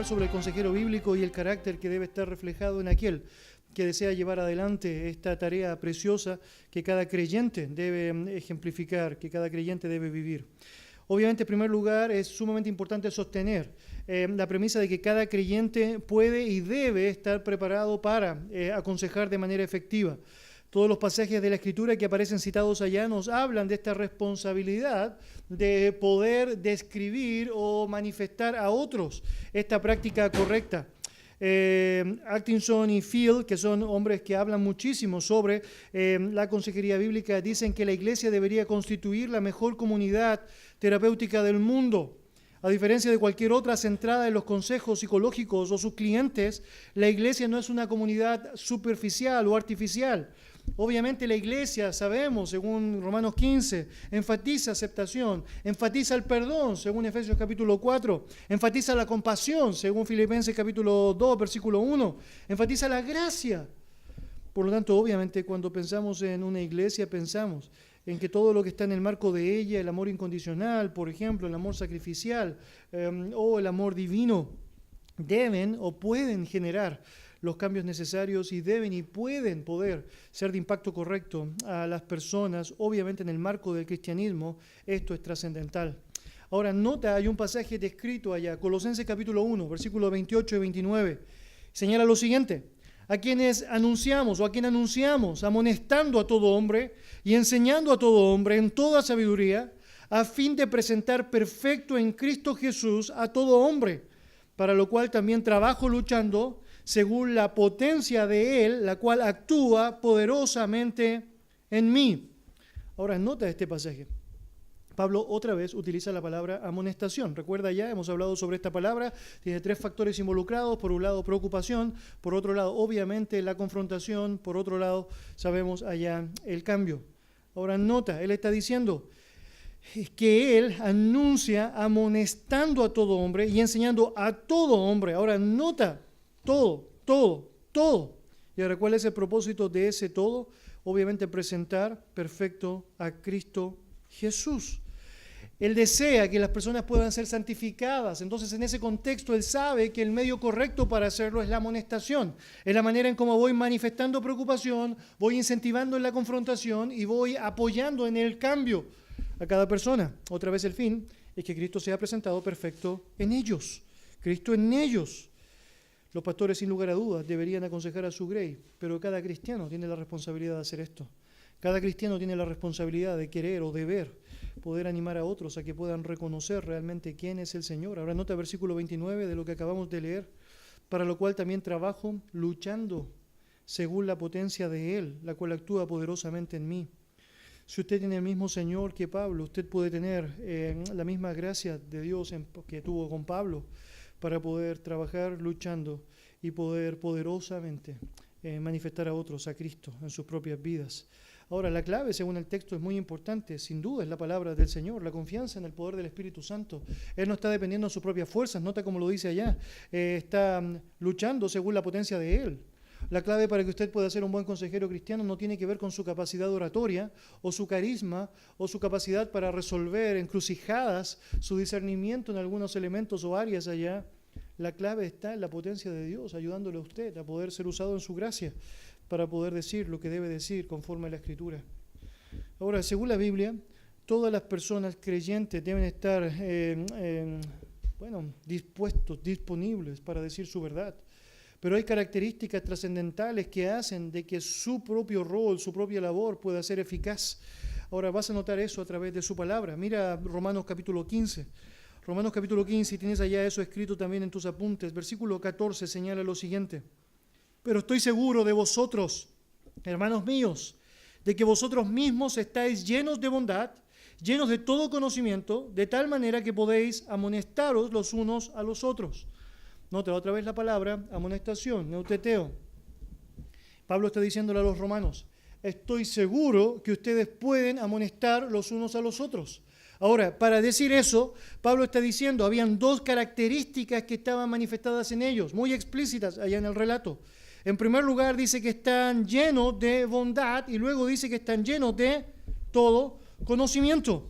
hablar sobre el consejero bíblico y el carácter que debe estar reflejado en aquel que desea llevar adelante esta tarea preciosa que cada creyente debe ejemplificar, que cada creyente debe vivir. Obviamente, en primer lugar, es sumamente importante sostener la premisa de que cada creyente puede y debe estar preparado para aconsejar de manera efectiva. Todos los pasajes de la Escritura que aparecen citados allá nos hablan de esta responsabilidad de poder describir o manifestar a otros esta práctica correcta. Atkinson y Field, que son hombres que hablan muchísimo sobre la consejería bíblica, dicen que la iglesia debería constituir la mejor comunidad terapéutica del mundo. A diferencia de cualquier otra centrada en los consejos psicológicos o sus clientes, la iglesia no es una comunidad superficial o artificial. Obviamente la iglesia, sabemos, según Romanos 15, enfatiza aceptación, enfatiza el perdón, según Efesios capítulo 4, enfatiza la compasión, según Filipenses capítulo 2, versículo 1, enfatiza la gracia. Por lo tanto, obviamente, cuando pensamos en una iglesia, pensamos en que todo lo que está en el marco de ella, el amor incondicional, por ejemplo, el amor sacrificial o el amor divino, deben o pueden generar los cambios necesarios y deben y pueden poder ser de impacto correcto a las personas. Obviamente en el marco del cristianismo esto es trascendental. Ahora nota, hay un pasaje descrito allá, Colosenses capítulo 1, versículos 28 y 29. Señala lo siguiente: a quienes anunciamos o a quien anunciamos, amonestando a todo hombre y enseñando a todo hombre en toda sabiduría, a fin de presentar perfecto en Cristo Jesús a todo hombre, para lo cual también trabajo luchando según la potencia de Él, la cual actúa poderosamente en mí. Ahora nota este pasaje. Pablo otra vez utiliza la palabra amonestación. Recuerda ya, hemos hablado sobre esta palabra, tiene tres factores involucrados. Por un lado, preocupación; por otro lado, obviamente, la confrontación; por otro lado, sabemos allá el cambio. Ahora nota, él está diciendo que él anuncia amonestando a todo hombre y enseñando a todo hombre. Ahora nota, todo. Y ahora, ¿cuál es el propósito de ese todo? Obviamente presentar perfecto a Cristo Jesús. Él desea que las personas puedan ser santificadas. Entonces, en ese contexto, él sabe que el medio correcto para hacerlo es la amonestación. Es la manera en cómo voy manifestando preocupación, voy incentivando en la confrontación y voy apoyando en el cambio a cada persona. Otra vez el fin es que Cristo sea presentado perfecto en ellos. Cristo en ellos. Los pastores, sin lugar a dudas, deberían aconsejar a su grey, pero cada cristiano tiene la responsabilidad de hacer esto. Cada cristiano tiene la responsabilidad de querer o deber poder animar a otros a que puedan reconocer realmente quién es el Señor. Ahora nota el versículo 29 de lo que acabamos de leer: para lo cual también trabajo luchando según la potencia de Él, la cual actúa poderosamente en mí. Si usted tiene el mismo Señor que Pablo, usted puede tener la misma gracia de Dios que tuvo con Pablo, para poder trabajar luchando y poder poderosamente manifestar a otros a Cristo en sus propias vidas. Ahora, la clave, según el texto, es muy importante, sin duda, es la palabra del Señor, la confianza en el poder del Espíritu Santo. Él no está dependiendo de sus propias fuerzas, nota como lo dice allá, está luchando según la potencia de Él. La clave para que usted pueda ser un buen consejero cristiano no tiene que ver con su capacidad oratoria o su carisma o su capacidad para resolver encrucijadas, su discernimiento en algunos elementos o áreas allá. La clave está en la potencia de Dios, ayudándole a usted a poder ser usado en su gracia para poder decir lo que debe decir conforme a la Escritura. Ahora, según la Biblia, todas las personas creyentes deben estar dispuestos, disponibles para decir su verdad. Pero hay características trascendentales que hacen de que su propio rol, su propia labor pueda ser eficaz. Ahora vas a notar eso a través de su palabra. Mira Romanos capítulo 15. Romanos capítulo 15, y tienes allá eso escrito también en tus apuntes. Versículo 14 señala lo siguiente: pero estoy seguro de vosotros, hermanos míos, de que vosotros mismos estáis llenos de bondad, llenos de todo conocimiento, de tal manera que podéis amonestaros los unos a los otros. Nota otra vez la palabra amonestación, neuteteo. Pablo está diciéndole a los romanos: estoy seguro que ustedes pueden amonestar los unos a los otros. Ahora, para decir eso, Pablo está diciendo, habían dos características que estaban manifestadas en ellos, muy explícitas allá en el relato. En primer lugar, dice que están llenos de bondad y luego dice que están llenos de todo conocimiento.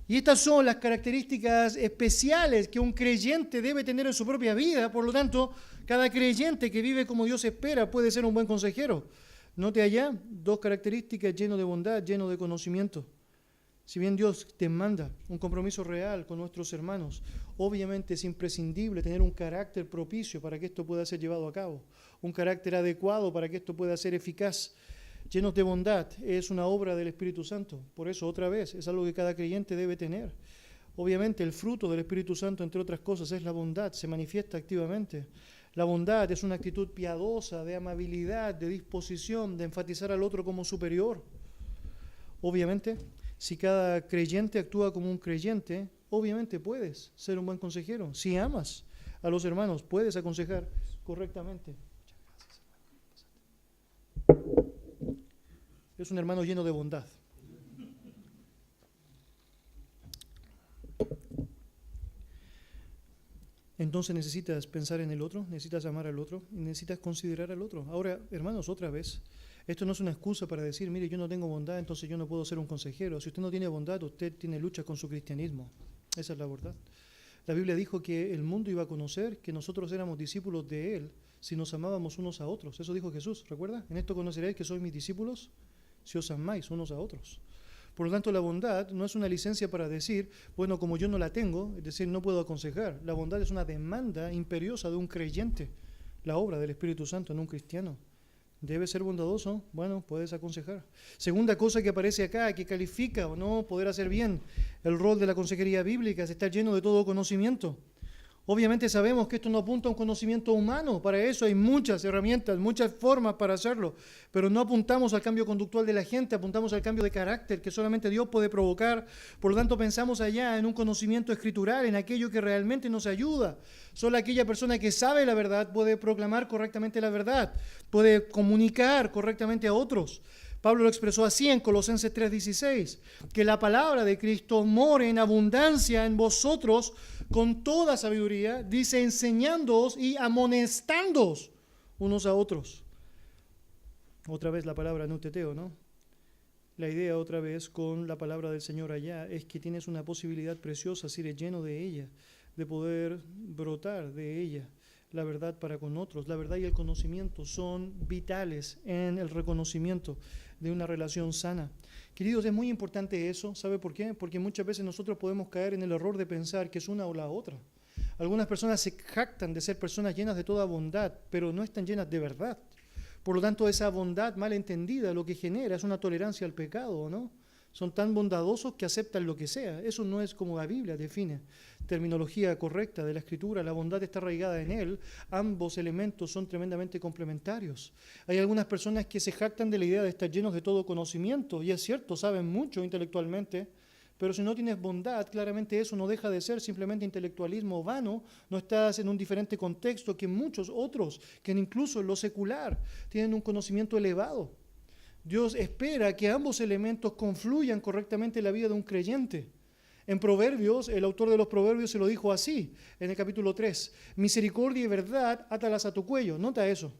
Y estas son las características especiales que un creyente debe tener en su propia vida. Por lo tanto, cada creyente que vive como Dios espera puede ser un buen consejero. Note allá dos características: lleno de bondad, lleno de conocimiento. Si bien Dios te manda un compromiso real con nuestros hermanos, obviamente es imprescindible tener un carácter propicio para que esto pueda ser llevado a cabo, un carácter adecuado para que esto pueda ser eficaz. Llenos de bondad es una obra del Espíritu Santo. Por eso, otra vez, es algo que cada creyente debe tener. Obviamente, el fruto del Espíritu Santo, entre otras cosas, es la bondad, se manifiesta activamente. La bondad es una actitud piadosa, de amabilidad, de disposición, de enfatizar al otro como superior. Obviamente, si cada creyente actúa como un creyente, obviamente puedes ser un buen consejero. Si amas a los hermanos, puedes aconsejar correctamente. Es un hermano lleno de bondad. Entonces necesitas pensar en el otro, necesitas amar al otro y necesitas considerar al otro. Ahora, hermanos, otra vez, esto no es una excusa para decir, mire, yo no tengo bondad, entonces yo no puedo ser un consejero. Si usted no tiene bondad, usted tiene lucha con su cristianismo. Esa es la verdad. La Biblia dijo que el mundo iba a conocer que nosotros éramos discípulos de Él si nos amábamos unos a otros. Eso dijo Jesús, ¿recuerda? En esto conoceréis que sois mis discípulos si os amáis unos a otros. Por lo tanto, la bondad no es una licencia para decir, bueno, como yo no la tengo, es decir, no puedo aconsejar. La bondad es una demanda imperiosa de un creyente, la obra del Espíritu Santo en un cristiano. ¿Debe ser bondadoso? Bueno, puedes aconsejar. Segunda cosa que aparece acá, que califica o no poder hacer bien el rol de la consejería bíblica, es estar lleno de todo conocimiento. Obviamente sabemos que esto no apunta a un conocimiento humano, para eso hay muchas herramientas, muchas formas para hacerlo, pero no apuntamos al cambio conductual de la gente, apuntamos al cambio de carácter que solamente Dios puede provocar. Por lo tanto, pensamos allá en un conocimiento escritural, en aquello que realmente nos ayuda. Solo aquella persona que sabe la verdad puede proclamar correctamente la verdad, puede comunicar correctamente a otros. Pablo lo expresó así en Colosenses 3:16, que la palabra de Cristo more en abundancia en vosotros con toda sabiduría, dice, enseñándoos y amonestándoos unos a otros. Otra vez la palabra nuteteo, ¿no? La idea otra vez con la palabra del Señor allá es que tienes una posibilidad preciosa, si eres lleno de ella, de poder brotar de ella la verdad para con otros. La verdad y el conocimiento son vitales en el reconocimiento de una relación sana. Queridos, es muy importante eso. ¿Sabe por qué? Porque muchas veces nosotros podemos caer en el error de pensar que es una o la otra. Algunas personas se jactan de ser personas llenas de toda bondad, pero no están llenas de verdad. Por lo tanto, esa bondad mal entendida lo que genera es una tolerancia al pecado, ¿no? Son tan bondadosos que aceptan lo que sea. Eso no es como la Biblia define. Terminología correcta de la Escritura, la bondad está arraigada en él. Ambos elementos son tremendamente complementarios. Hay algunas personas que se jactan de la idea de estar llenos de todo conocimiento, y es cierto, saben mucho intelectualmente, pero si no tienes bondad, claramente eso no deja de ser simplemente intelectualismo vano. No estás en un diferente contexto que muchos otros, que incluso en lo secular tienen un conocimiento elevado. Dios espera que ambos elementos confluyan correctamente en la vida de un creyente. En Proverbios, el autor de los Proverbios se lo dijo así, en el capítulo 3, misericordia y verdad, átalas a tu cuello. Nota eso.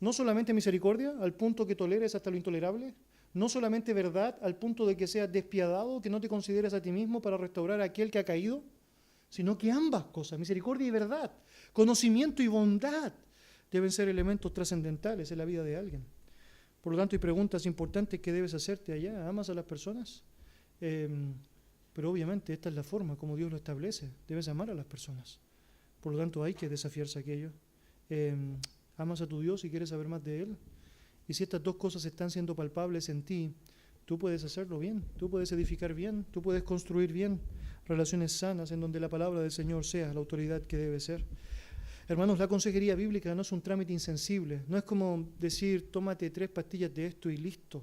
No solamente misericordia, al punto que toleres hasta lo intolerable. No solamente verdad, al punto de que seas despiadado, que no te consideres a ti mismo para restaurar a aquel que ha caído, sino que ambas cosas, misericordia y verdad, conocimiento y bondad, deben ser elementos trascendentales en la vida de alguien. Por lo tanto, hay preguntas importantes que debes hacerte allá. ¿Amas a las personas? Pero obviamente esta es la forma como Dios lo establece. Debes amar a las personas. Por lo tanto, hay que desafiarse aquello. ¿Amas a tu Dios y quieres saber más de Él? Y si estas dos cosas están siendo palpables en ti, tú puedes hacerlo bien, tú puedes edificar bien, tú puedes construir bien relaciones sanas en donde la palabra del Señor sea la autoridad que debe ser. Hermanos, la consejería bíblica no es un trámite insensible, no es como decir, tómate 3 pastillas de esto y listo.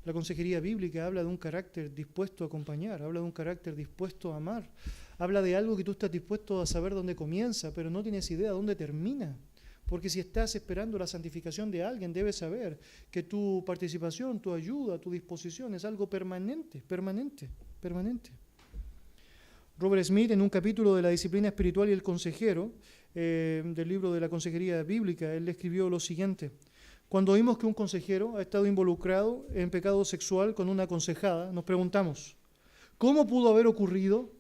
La consejería bíblica habla de un carácter dispuesto a acompañar, habla de un carácter dispuesto a amar, habla de algo que tú estás dispuesto a saber dónde comienza, pero no tienes idea dónde termina. Porque si estás esperando la santificación de alguien, debes saber que tu participación, tu ayuda, tu disposición es algo permanente. Robert Smith, en un capítulo de la disciplina espiritual y el consejero, del libro de la consejería bíblica, él escribió lo siguiente: cuando oímos que un consejero ha estado involucrado en pecado sexual con una aconsejada, nos preguntamos, ¿Cómo pudo haber ocurrido?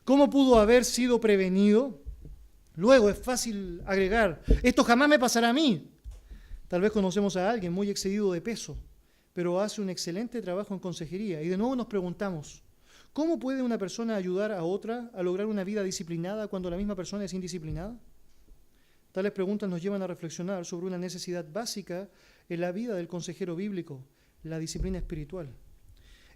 ¿Cómo pudo haber sido prevenido? Luego es fácil agregar, esto jamás me pasará a mí. Tal vez conocemos a alguien muy excedido de peso, pero hace un excelente trabajo en consejería. Y de nuevo nos preguntamos, ¿cómo puede una persona ayudar a otra a lograr una vida disciplinada cuando la misma persona es indisciplinada? Tales preguntas nos llevan a reflexionar sobre una necesidad básica en la vida del consejero bíblico, la disciplina espiritual.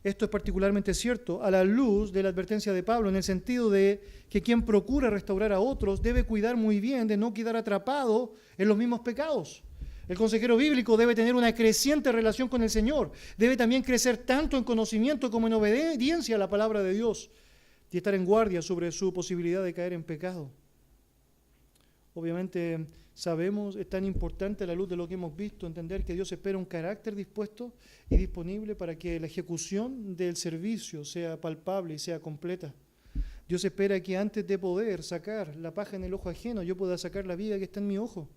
Esto es particularmente cierto a la luz de la advertencia de Pablo, en el sentido de que quien procura restaurar a otros debe cuidar muy bien de no quedar atrapado en los mismos pecados. El consejero bíblico debe tener una creciente relación con el Señor, debe también crecer tanto en conocimiento como en obediencia a la palabra de Dios y estar en guardia sobre su posibilidad de caer en pecado. Obviamente sabemos, es tan importante a la luz de lo que hemos visto, entender que Dios espera un carácter dispuesto y disponible para que la ejecución del servicio sea palpable y sea completa. Dios espera que antes de poder sacar la paja en el ojo ajeno, yo pueda sacar la viga que está en mi ojo.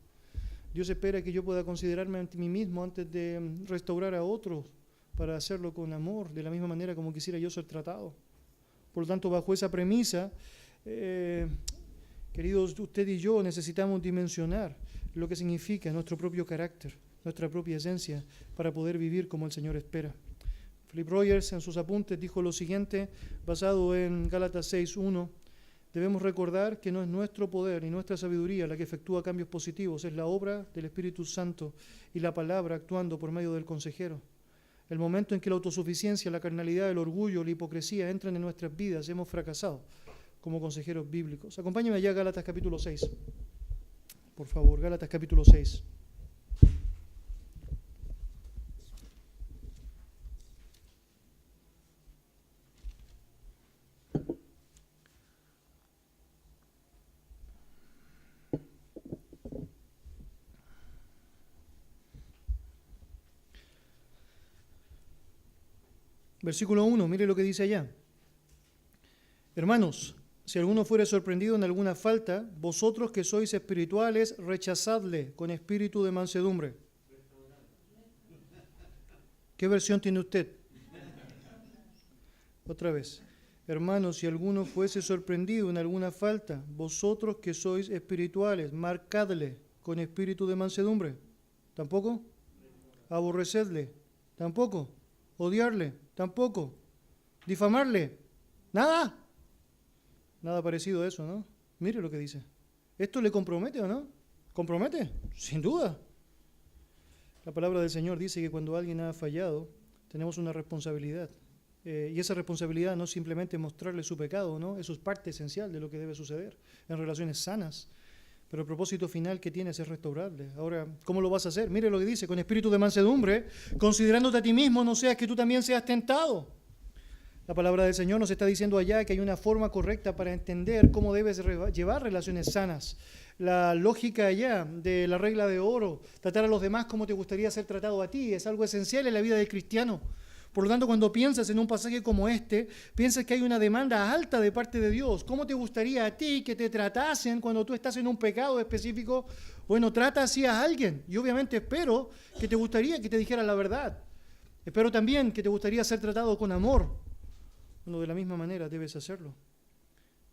Dios espera que yo pueda considerarme ante mí mismo antes de restaurar a otros para hacerlo con amor, de la misma manera como quisiera yo ser tratado. Por lo tanto, bajo esa premisa, queridos, usted y yo necesitamos dimensionar lo que significa nuestro propio carácter, nuestra propia esencia, para poder vivir como el Señor espera. Philip Rogers en sus apuntes dijo lo siguiente, basado en Gálatas 6:1, debemos recordar que no es nuestro poder ni nuestra sabiduría la que efectúa cambios positivos, es la obra del Espíritu Santo y la palabra actuando por medio del consejero. El momento en que la autosuficiencia, la carnalidad, el orgullo, la hipocresía entran en nuestras vidas, hemos fracasado como consejeros bíblicos. Acompáñenme allá a Gálatas capítulo 6. Por favor, Gálatas capítulo 6. Versículo 1, mire lo que dice allá. Hermanos, si alguno fuere sorprendido en alguna falta, vosotros que sois espirituales, rechazadle con espíritu de mansedumbre. ¿Qué versión tiene usted? Otra vez. Hermanos, si alguno fuese sorprendido en alguna falta, vosotros que sois espirituales, marcadle con espíritu de mansedumbre. ¿Tampoco? Aborrecedle. ¿Tampoco? Odiarle. Tampoco. Difamarle. Nada. Nada parecido a eso, ¿no? Mire lo que dice. ¿Esto le compromete o no? ¿Compromete? Sin duda. La palabra del Señor dice que cuando alguien ha fallado, tenemos una responsabilidad. Y esa responsabilidad no es simplemente mostrarle su pecado, ¿no? Eso es parte esencial de lo que debe suceder en relaciones sanas. Pero el propósito final que tienes es restaurarle. Ahora, ¿cómo lo vas a hacer? Mire lo que dice, con espíritu de mansedumbre, considerándote a ti mismo, no seas que tú también seas tentado. La palabra del Señor nos está diciendo allá que hay una forma correcta para entender cómo debes llevar relaciones sanas. La lógica allá de la regla de oro, tratar a los demás como te gustaría ser tratado a ti, es algo esencial en la vida del cristiano. Por lo tanto, cuando piensas en un pasaje como este, piensas que hay una demanda alta de parte de Dios. ¿Cómo te gustaría a ti que te tratasen cuando tú estás en un pecado específico? Bueno, trata así a alguien. Y obviamente espero que te gustaría que te dijera la verdad. Espero también que te gustaría ser tratado con amor. Bueno, de la misma manera debes hacerlo.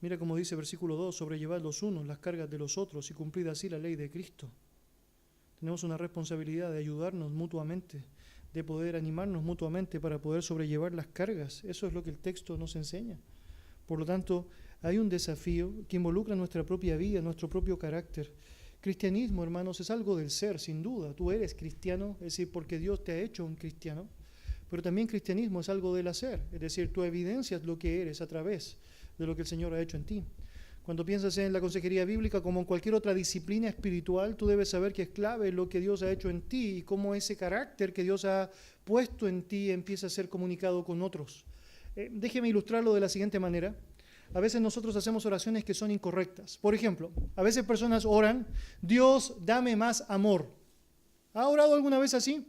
Mira cómo dice versículo 2, sobrellevad los unos las cargas de los otros y cumplid así la ley de Cristo. Tenemos una responsabilidad de ayudarnos mutuamente, de poder animarnos mutuamente para poder sobrellevar las cargas. Eso es lo que el texto nos enseña. Por lo tanto, hay un desafío que involucra nuestra propia vida, nuestro propio carácter. Cristianismo, hermanos, es algo del ser, sin duda. Tú eres cristiano, es decir, porque Dios te ha hecho un cristiano. Pero también cristianismo es algo del hacer, es decir, tú evidencias lo que eres a través de lo que el Señor ha hecho en ti. Cuando piensas en la consejería bíblica como en cualquier otra disciplina espiritual, tú debes saber que es clave lo que Dios ha hecho en ti y cómo ese carácter que Dios ha puesto en ti empieza a ser comunicado con otros. Déjeme ilustrarlo de la siguiente manera. A veces nosotros hacemos oraciones que son incorrectas. Por ejemplo, a veces personas oran, Dios, dame más amor. ¿Ha orado alguna vez así?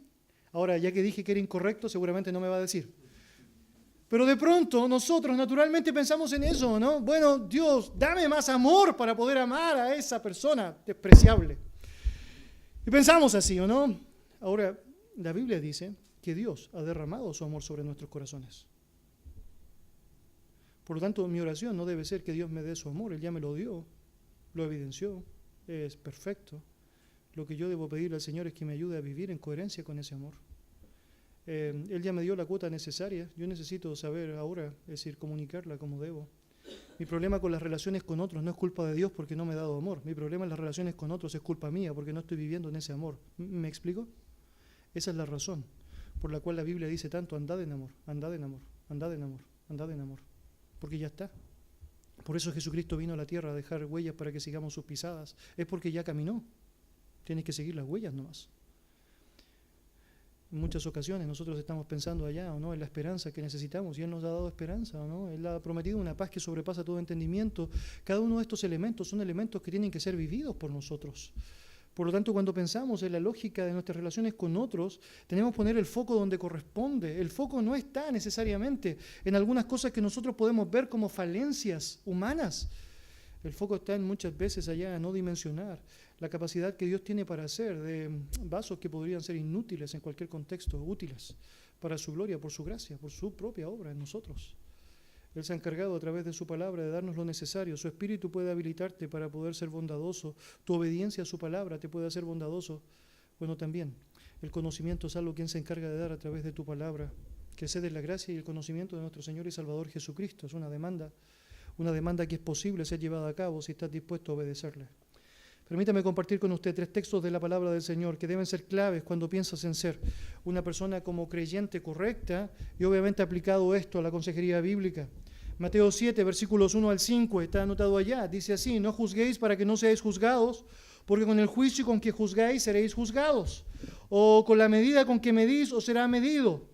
Ahora, ya que dije que era incorrecto, seguramente no me va a decir. Pero de pronto nosotros naturalmente pensamos en eso, ¿no? Bueno, Dios, dame más amor para poder amar a esa persona despreciable. Y pensamos así, ¿o no? Ahora, la Biblia dice que Dios ha derramado su amor sobre nuestros corazones. Por lo tanto, mi oración no debe ser que Dios me dé su amor, Él ya me lo dio, lo evidenció, es perfecto. Lo que yo debo pedirle al Señor es que me ayude a vivir en coherencia con ese amor. Él ya me dio la cuota necesaria, yo necesito saber ahora, es decir, comunicarla como debo. Mi problema con las relaciones con otros no es culpa de Dios porque no me ha dado amor. Mi problema en las relaciones con otros es culpa mía porque no estoy viviendo en ese amor. ¿Me explico? Esa es la razón por la cual la Biblia dice tanto, andad en amor, andad en amor, andad en amor, andad en amor. Porque ya está. Por eso Jesucristo vino a la tierra a dejar huellas para que sigamos sus pisadas. Es porque ya caminó. Tienes que seguir las huellas nomás. En muchas ocasiones nosotros estamos pensando allá o no en la esperanza que necesitamos y Él nos ha dado esperanza o no. Él ha prometido una paz que sobrepasa todo entendimiento. Cada uno de estos elementos son elementos que tienen que ser vividos por nosotros. Por lo tanto, cuando pensamos en la lógica de nuestras relaciones con otros, tenemos que poner el foco donde corresponde. El foco no está necesariamente en algunas cosas que nosotros podemos ver como falencias humanas. El foco está en muchas veces allá, no dimensionar la capacidad que Dios tiene para hacer de vasos que podrían ser inútiles en cualquier contexto, útiles para su gloria, por su gracia, por su propia obra en nosotros. Él se ha encargado a través de su palabra de darnos lo necesario. Su espíritu puede habilitarte para poder ser bondadoso. Tu obediencia a su palabra te puede hacer bondadoso. Bueno, también el conocimiento es algo que Él se encarga de dar a través de tu palabra. Crecer en la gracia y el conocimiento de nuestro Señor y Salvador Jesucristo es una demanda que es posible ser llevada a cabo si estás dispuesto a obedecerle. Permítame compartir con usted 3 textos de la palabra del Señor que deben ser claves cuando piensas en ser una persona como creyente correcta y obviamente aplicado esto a la consejería bíblica. Mateo 7, versículos 1 al 5, está anotado allá. Dice así: no juzguéis para que no seáis juzgados, porque con el juicio con que juzgáis seréis juzgados, o con la medida con que medís os será medido.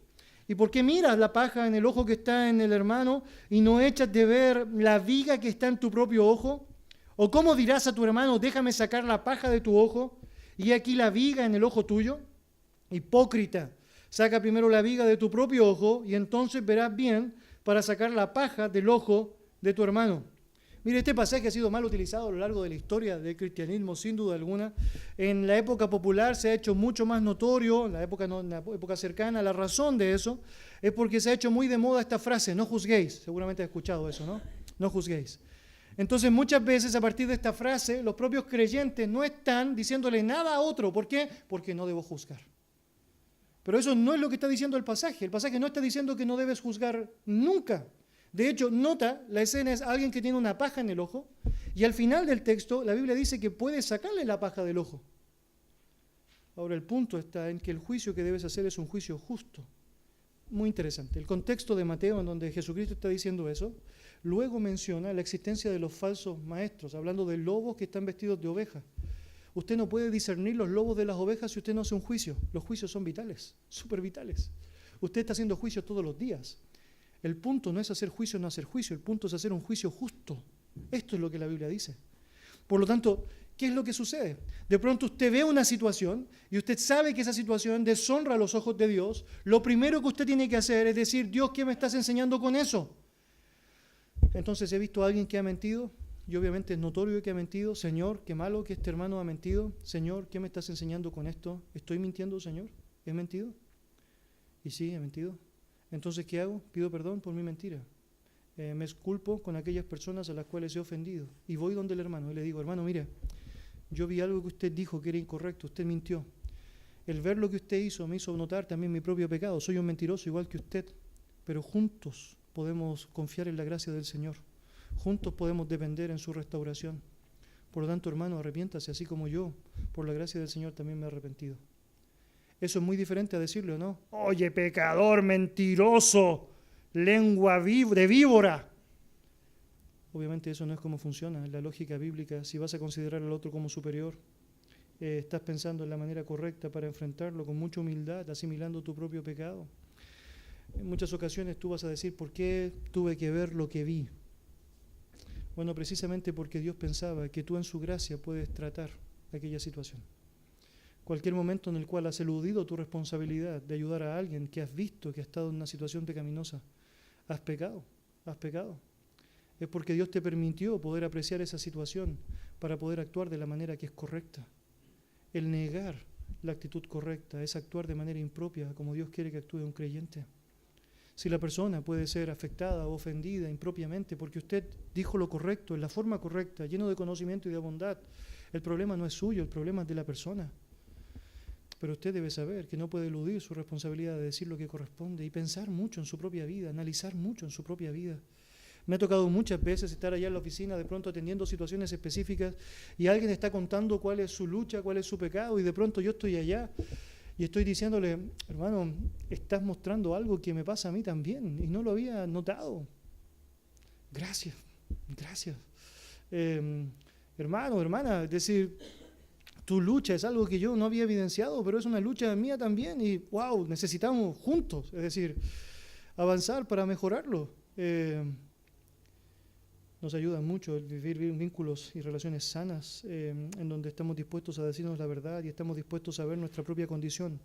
¿Y por qué miras la paja en el ojo que está en el hermano y no echas de ver la viga que está en tu propio ojo? ¿O cómo dirás a tu hermano, déjame sacar la paja de tu ojo, y aquí la viga en el ojo tuyo? Hipócrita, saca primero la viga de tu propio ojo y entonces verás bien para sacar la paja del ojo de tu hermano. Mire, este pasaje ha sido mal utilizado a lo largo de la historia del cristianismo, sin duda alguna. En la época popular se ha hecho mucho más notorio, en la época cercana. La razón de eso es porque se ha hecho muy de moda esta frase, no juzguéis. Seguramente has escuchado eso, ¿no? No juzguéis. Entonces, muchas veces a partir de esta frase, los propios creyentes no están diciéndole nada a otro. ¿Por qué? Porque no debo juzgar. Pero eso no es lo que está diciendo el pasaje. El pasaje no está diciendo que no debes juzgar nunca. De hecho, nota, la escena es alguien que tiene una paja en el ojo y al final del texto la Biblia dice que puedes sacarle la paja del ojo. Ahora el punto está en que el juicio que debes hacer es un juicio justo. Muy interesante. El contexto de Mateo en donde Jesucristo está diciendo eso, luego menciona la existencia de los falsos maestros, hablando de lobos que están vestidos de ovejas. Usted no puede discernir los lobos de las ovejas si usted no hace un juicio. Los juicios son vitales, súper vitales. Usted está haciendo juicios todos los días. El punto no es hacer juicio o no hacer juicio, el punto es hacer un juicio justo. Esto es lo que la Biblia dice. Por lo tanto, ¿qué es lo que sucede? De pronto usted ve una situación y usted sabe que esa situación deshonra a los ojos de Dios. Lo primero que usted tiene que hacer es decir, Dios, ¿qué me estás enseñando con eso? Entonces he visto a alguien que ha mentido y obviamente es notorio que ha mentido. Señor, qué malo que este hermano ha mentido. Señor, ¿qué me estás enseñando con esto? ¿Estoy mintiendo, Señor? ¿He mentido? Y sí, he mentido. Entonces, ¿qué hago? Pido perdón por mi mentira. Me exculpo con aquellas personas a las cuales he ofendido. Y voy donde el hermano y le digo, hermano, mira, yo vi algo que usted dijo que era incorrecto, usted mintió. El ver lo que usted hizo me hizo notar también mi propio pecado. Soy un mentiroso igual que usted, pero juntos podemos confiar en la gracia del Señor. Juntos podemos depender en su restauración. Por lo tanto, hermano, arrepiéntase, así como yo, por la gracia del Señor, también me he arrepentido. Eso es muy diferente a decirle, ¿o no? Oye, pecador, mentiroso, lengua de víbora. Obviamente eso no es como funciona en la lógica bíblica. Si vas a considerar al otro como superior, estás pensando en la manera correcta para enfrentarlo con mucha humildad, asimilando tu propio pecado. En muchas ocasiones tú vas a decir, ¿por qué tuve que ver lo que vi? Bueno, precisamente porque Dios pensaba que tú en su gracia puedes tratar aquella situación. Cualquier momento en el cual has eludido tu responsabilidad de ayudar a alguien que has visto que ha estado en una situación pecaminosa, has pecado. Es porque Dios te permitió poder apreciar esa situación para poder actuar de la manera que es correcta. El negar la actitud correcta es actuar de manera impropia como Dios quiere que actúe un creyente. Si la persona puede ser afectada o ofendida impropiamente porque usted dijo lo correcto, en la forma correcta, lleno de conocimiento y de bondad, el problema no es suyo, el problema es de la persona. Pero usted debe saber que no puede eludir su responsabilidad de decir lo que corresponde y pensar mucho en su propia vida, analizar mucho en su propia vida. Me ha tocado muchas veces estar allá en la oficina, de pronto atendiendo situaciones específicas, y alguien está contando cuál es su lucha, cuál es su pecado, y de pronto yo estoy allá y estoy diciéndole, hermano, estás mostrando algo que me pasa a mí también, y no lo había notado. Gracias, gracias. Hermano, hermana, es decir, tu lucha es algo que yo no había evidenciado, pero es una lucha mía también, y wow, necesitamos juntos, es decir, avanzar para mejorarlo. Nos ayuda mucho el vivir vínculos y relaciones sanas, en donde estamos dispuestos a decirnos la verdad y estamos dispuestos a ver nuestra propia condición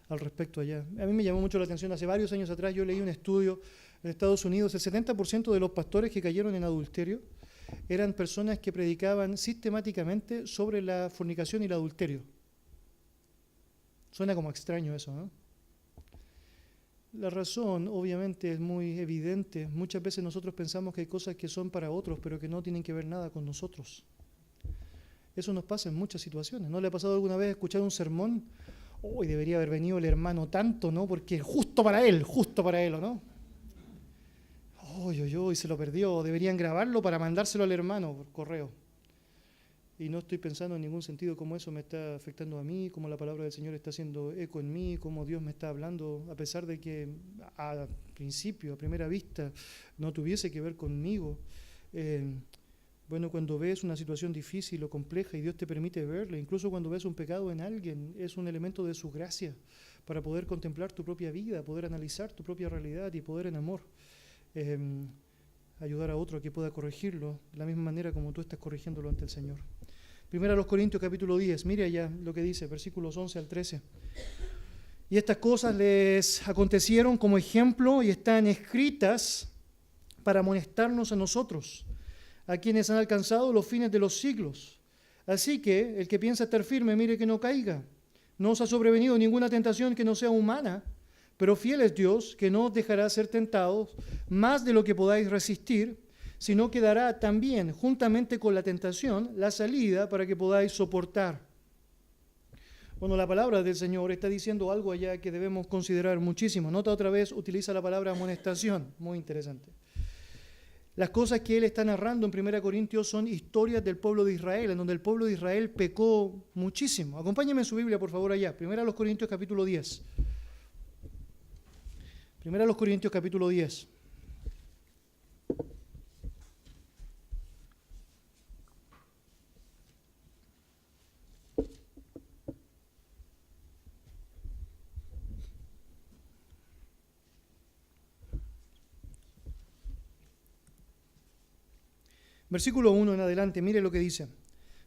al respecto allá. A mí me llamó mucho la atención, hace varios años atrás yo leí un estudio en Estados Unidos, el 70% de los pastores que cayeron en adulterio eran personas que predicaban sistemáticamente sobre la fornicación y el adulterio. Suena como extraño eso, ¿no? La razón, obviamente, es muy evidente. Muchas veces nosotros pensamos que hay cosas que son para otros, pero que no tienen que ver nada con nosotros. Eso nos pasa en muchas situaciones. ¿No le ha pasado alguna vez escuchar un sermón? Hoy debería haber venido el hermano tanto, ¿no? Porque justo para él, ¿o no? Uy, se lo perdió. Deberían grabarlo para mandárselo al hermano por correo. Y no estoy pensando en ningún sentido cómo eso me está afectando a mí, cómo la palabra del Señor está haciendo eco en mí, cómo Dios me está hablando, a pesar de que a principio, a primera vista, no tuviese que ver conmigo. Bueno, cuando ves una situación difícil o compleja y Dios te permite verla, incluso cuando ves un pecado en alguien, es un elemento de su gracia para poder contemplar tu propia vida, poder analizar tu propia realidad y poder en amor ayudar a otro a que pueda corregirlo de la misma manera como tú estás corrigiéndolo ante el Señor. Primera a los Corintios capítulo 10, mire allá lo que dice, versículos 11 al 13. Y estas cosas les acontecieron como ejemplo y están escritas para amonestarnos a nosotros, a quienes han alcanzado los fines de los siglos. Así que el que piensa estar firme, mire que no caiga. No os ha sobrevenido ninguna tentación que no sea humana, pero fiel es Dios, que no os dejará ser tentados más de lo que podáis resistir, sino que dará también, juntamente con la tentación, la salida para que podáis soportar. Bueno, la palabra del Señor está diciendo algo allá que debemos considerar muchísimo. Nota otra vez, utiliza la palabra amonestación, muy interesante. Las cosas que él está narrando en 1 Corintios son historias del pueblo de Israel, en donde el pueblo de Israel pecó muchísimo. Acompáñenme en su Biblia, por favor, allá. 1 Corintios capítulo 10. 1 Corintios capítulo 10. Versículo 1 en adelante, mire lo que dice.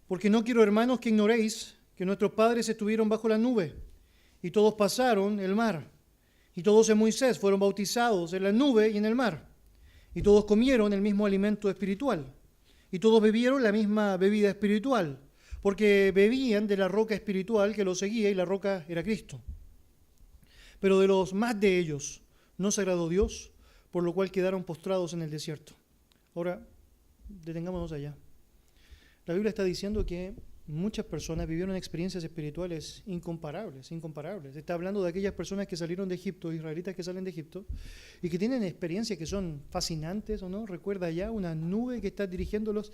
Porque no quiero, hermanos, que ignoréis que nuestros padres estuvieron bajo la nube, y todos pasaron el mar, y todos en Moisés fueron bautizados en la nube y en el mar, y todos comieron el mismo alimento espiritual, y todos bebieron la misma bebida espiritual, porque bebían de la roca espiritual que los seguía, y la roca era Cristo. Pero de los más de ellos no se agradó Dios, por lo cual quedaron postrados en el desierto. Ahora, detengámonos allá. La Biblia está diciendo que muchas personas vivieron experiencias espirituales incomparables. Está hablando de aquellas personas que salieron de Egipto, israelitas que salen de Egipto, y que tienen experiencias que son fascinantes, ¿o no? Recuerda allá una nube que está dirigiéndolos,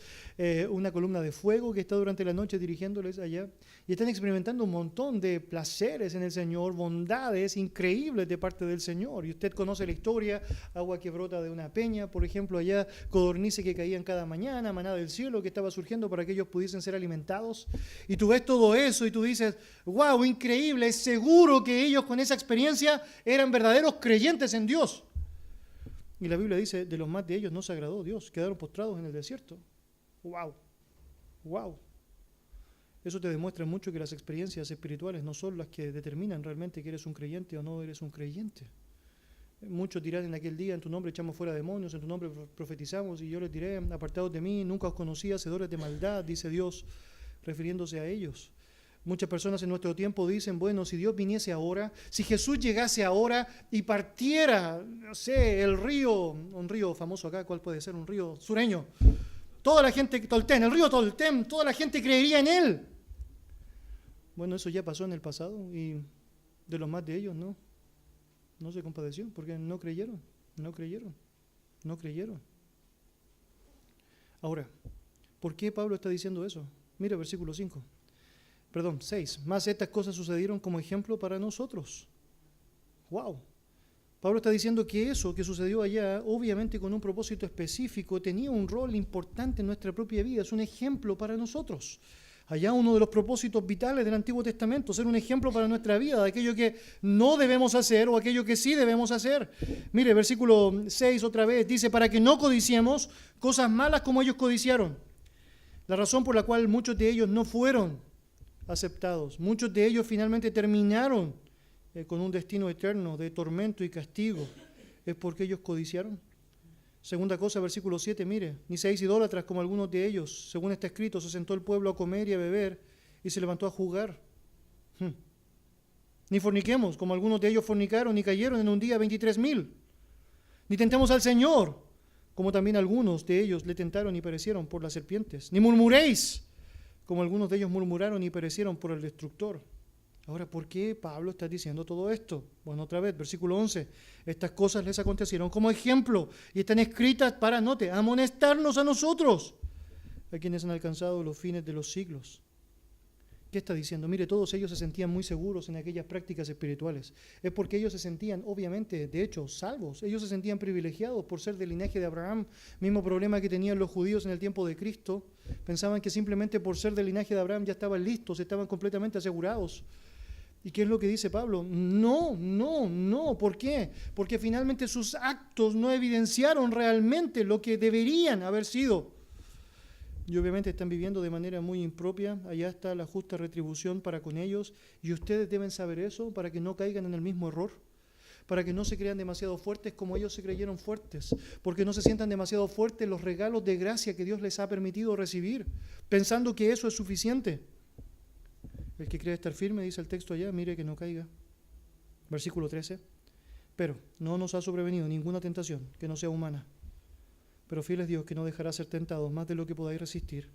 una columna de fuego que está durante la noche dirigiéndoles allá, y están experimentando un montón de placeres en el Señor, bondades increíbles de parte del Señor. Y usted conoce la historia, agua que brota de una peña, por ejemplo, allá codornices que caían cada mañana, maná del cielo que estaba surgiendo para que ellos pudiesen ser alimentados. Y tú ves todo eso y tú dices, wow, increíble, es seguro que ellos con esa experiencia eran verdaderos creyentes en Dios. Y la Biblia dice, de los más de ellos no se agradó Dios, quedaron postrados en el desierto. Wow. Eso te demuestra mucho que las experiencias espirituales no son las que determinan realmente que eres un creyente o no eres un creyente. Muchos dirán en aquel día, en tu nombre echamos fuera demonios, en tu nombre profetizamos, y yo les diré, apartados de mí, nunca os conocí, hacedores de maldad, dice Dios, refiriéndose a ellos. Muchas personas en nuestro tiempo dicen, bueno, si Dios viniese ahora, si Jesús llegase ahora y partiera, no sé, el río, un río famoso acá, ¿cuál puede ser? Un río sureño. Toda la gente, Tolten, el río Tolten, toda la gente creería en él. Bueno, eso ya pasó en el pasado y de los más de ellos no se compadeció porque no creyeron. Ahora, ¿por qué Pablo está diciendo eso? Mira versículo 6. Más estas cosas sucedieron como ejemplo para nosotros. ¡Wow! Pablo está diciendo que eso que sucedió allá, obviamente con un propósito específico, tenía un rol importante en nuestra propia vida. Es un ejemplo para nosotros. Allá uno de los propósitos vitales del Antiguo Testamento, ser un ejemplo para nuestra vida, de aquello que no debemos hacer o aquello que sí debemos hacer. Mire, versículo 6 otra vez, dice, para que no codiciemos cosas malas como ellos codiciaron. La razón por la cual muchos de ellos no fueron aceptados, muchos de ellos finalmente terminaron con un destino eterno de tormento y castigo, es porque ellos codiciaron. Segunda cosa, versículo 7, mire, ni seáis idólatras como algunos de ellos, según está escrito, se sentó el pueblo a comer y a beber y se levantó a jugar. Ni forniquemos como algunos de ellos fornicaron y cayeron en un día 23,000. Ni tentemos al Señor, como también algunos de ellos le tentaron y perecieron por las serpientes. Ni murmuréis, como algunos de ellos murmuraron y perecieron por el destructor. Ahora, ¿por qué Pablo está diciendo todo esto? Bueno, otra vez, versículo 11. Estas cosas les acontecieron como ejemplo y están escritas para, note, amonestarnos a nosotros, a quienes han alcanzado los fines de los siglos. ¿Qué está diciendo? Mire, todos ellos se sentían muy seguros en aquellas prácticas espirituales. Es porque ellos se sentían, obviamente, de hecho, salvos. Ellos se sentían privilegiados por ser del linaje de Abraham. Mismo problema que tenían los judíos en el tiempo de Cristo. Pensaban que simplemente por ser del linaje de Abraham ya estaban listos, estaban completamente asegurados. ¿Y qué es lo que dice Pablo? No. ¿Por qué? Porque finalmente sus actos no evidenciaron realmente lo que deberían haber sido. Y obviamente están viviendo de manera muy impropia. Allá está la justa retribución para con ellos. Y ustedes deben saber eso para que no caigan en el mismo error. Para que no se crean demasiado fuertes como ellos se creyeron fuertes. Porque no se sientan demasiado fuertes los regalos de gracia que Dios les ha permitido recibir. Pensando que eso es suficiente. El que cree estar firme, dice el texto allá, mire que no caiga. Versículo 13. Pero no nos ha sobrevenido ninguna tentación que no sea humana. Pero fiel es Dios que no dejará ser tentados más de lo que podáis resistir,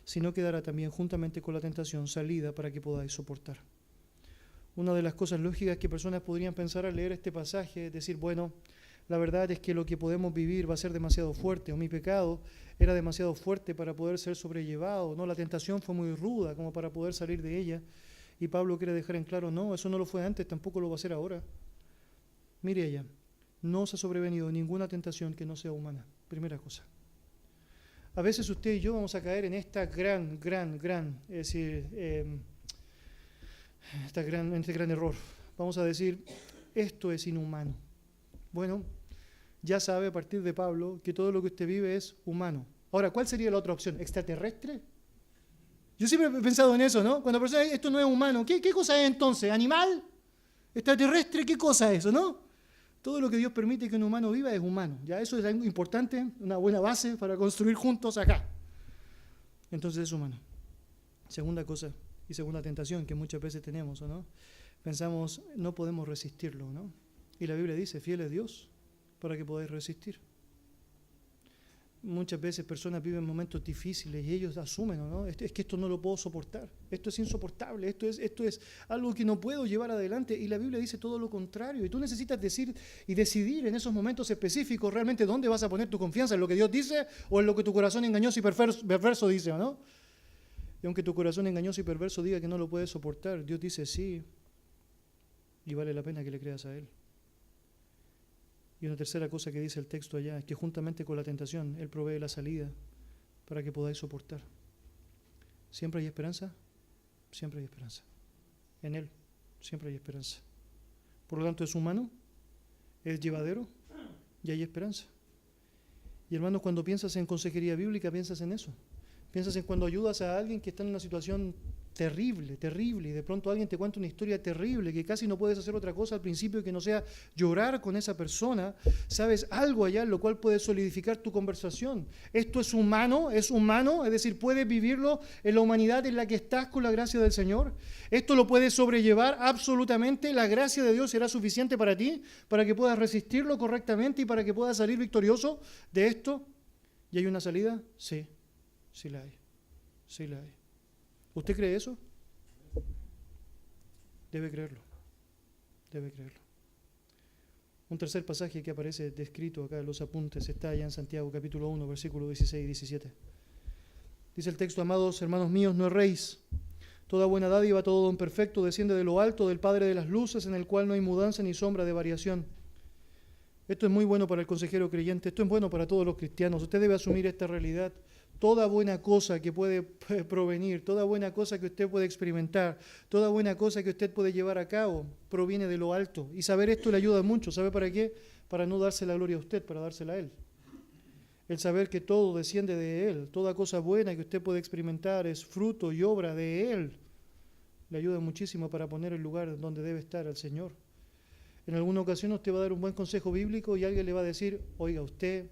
sino que dará también juntamente con la tentación salida para que podáis soportar. Una de las cosas lógicas que personas podrían pensar al leer este pasaje es decir, bueno, la verdad es que lo que podemos vivir va a ser demasiado fuerte, o mi pecado era demasiado fuerte para poder ser sobrellevado, ¿no? La tentación fue muy ruda como para poder salir de ella. Y Pablo quiere dejar en claro, no, eso no lo fue antes, tampoco lo va a hacer ahora. Mire ella, no os ha sobrevenido ninguna tentación que no sea humana. Primera cosa. A veces usted y yo vamos a caer en esta gran, es decir, este gran error. Vamos a decir, esto es inhumano. Bueno, ya sabe a partir de Pablo que todo lo que usted vive es humano. Ahora, ¿cuál sería la otra opción? ¿Extraterrestre? Yo siempre he pensado en eso, ¿no? Cuando persona esto no es humano, ¿qué cosa es entonces? ¿Animal? ¿Extraterrestre? ¿Qué cosa es eso, no? Todo lo que Dios permite que un humano viva es humano. Ya eso es algo importante, una buena base para construir juntos acá. Entonces es humano. Segunda cosa y segunda tentación que muchas veces tenemos, ¿o no? Pensamos, no podemos resistirlo, ¿no? Y la Biblia dice, fiel es Dios para que podáis resistir. Muchas veces personas viven momentos difíciles y ellos asumen, ¿no? Es que esto no lo puedo soportar, esto es insoportable, esto es algo que no puedo llevar adelante. Y la Biblia dice todo lo contrario. Y tú necesitas decir y decidir en esos momentos específicos realmente dónde vas a poner tu confianza, en lo que Dios dice o en lo que tu corazón engañoso y perverso dice, ¿no? Y aunque tu corazón engañoso y perverso diga que no lo puedes soportar, Dios dice sí, y vale la pena que le creas a Él. Y una tercera cosa que dice el texto allá es que juntamente con la tentación, Él provee la salida para que podáis soportar. ¿Siempre hay esperanza? Siempre hay esperanza. En Él siempre hay esperanza. Por lo tanto, es humano, es llevadero y hay esperanza. Y hermanos, cuando piensas en consejería bíblica, piensas en eso. Piensas en cuando ayudas a alguien que está en una situación terrible, terrible, y de pronto alguien te cuenta una historia terrible, que casi no puedes hacer otra cosa al principio que no sea llorar con esa persona, sabes algo allá en lo cual puedes solidificar tu conversación. Esto es humano, es decir, puedes vivirlo en la humanidad en la que estás con la gracia del Señor. Esto lo puedes sobrellevar absolutamente, la gracia de Dios será suficiente para ti, para que puedas resistirlo correctamente y para que puedas salir victorioso de esto. ¿Y hay una salida? Sí, sí la hay, sí la hay. ¿Usted cree eso? Debe creerlo. Debe creerlo. Un tercer pasaje que aparece descrito acá en los apuntes está allá en Santiago capítulo 1, versículos 16 y 17. Dice el texto: amados hermanos míos, no erréis. Toda buena dádiva, todo don perfecto desciende de lo alto, del Padre de las luces, en el cual no hay mudanza ni sombra de variación. Esto es muy bueno para el consejero creyente, esto es bueno para todos los cristianos. Usted debe asumir esta realidad. Toda buena cosa que puede provenir, toda buena cosa que usted puede experimentar, toda buena cosa que usted puede llevar a cabo, proviene de lo alto. Y saber esto le ayuda mucho. ¿Sabe para qué? Para no darse la gloria a usted, para dársela a Él. El saber que todo desciende de Él, toda cosa buena que usted puede experimentar es fruto y obra de Él, le ayuda muchísimo para poner el lugar donde debe estar al Señor. En alguna ocasión usted va a dar un buen consejo bíblico y alguien le va a decir: oiga, usted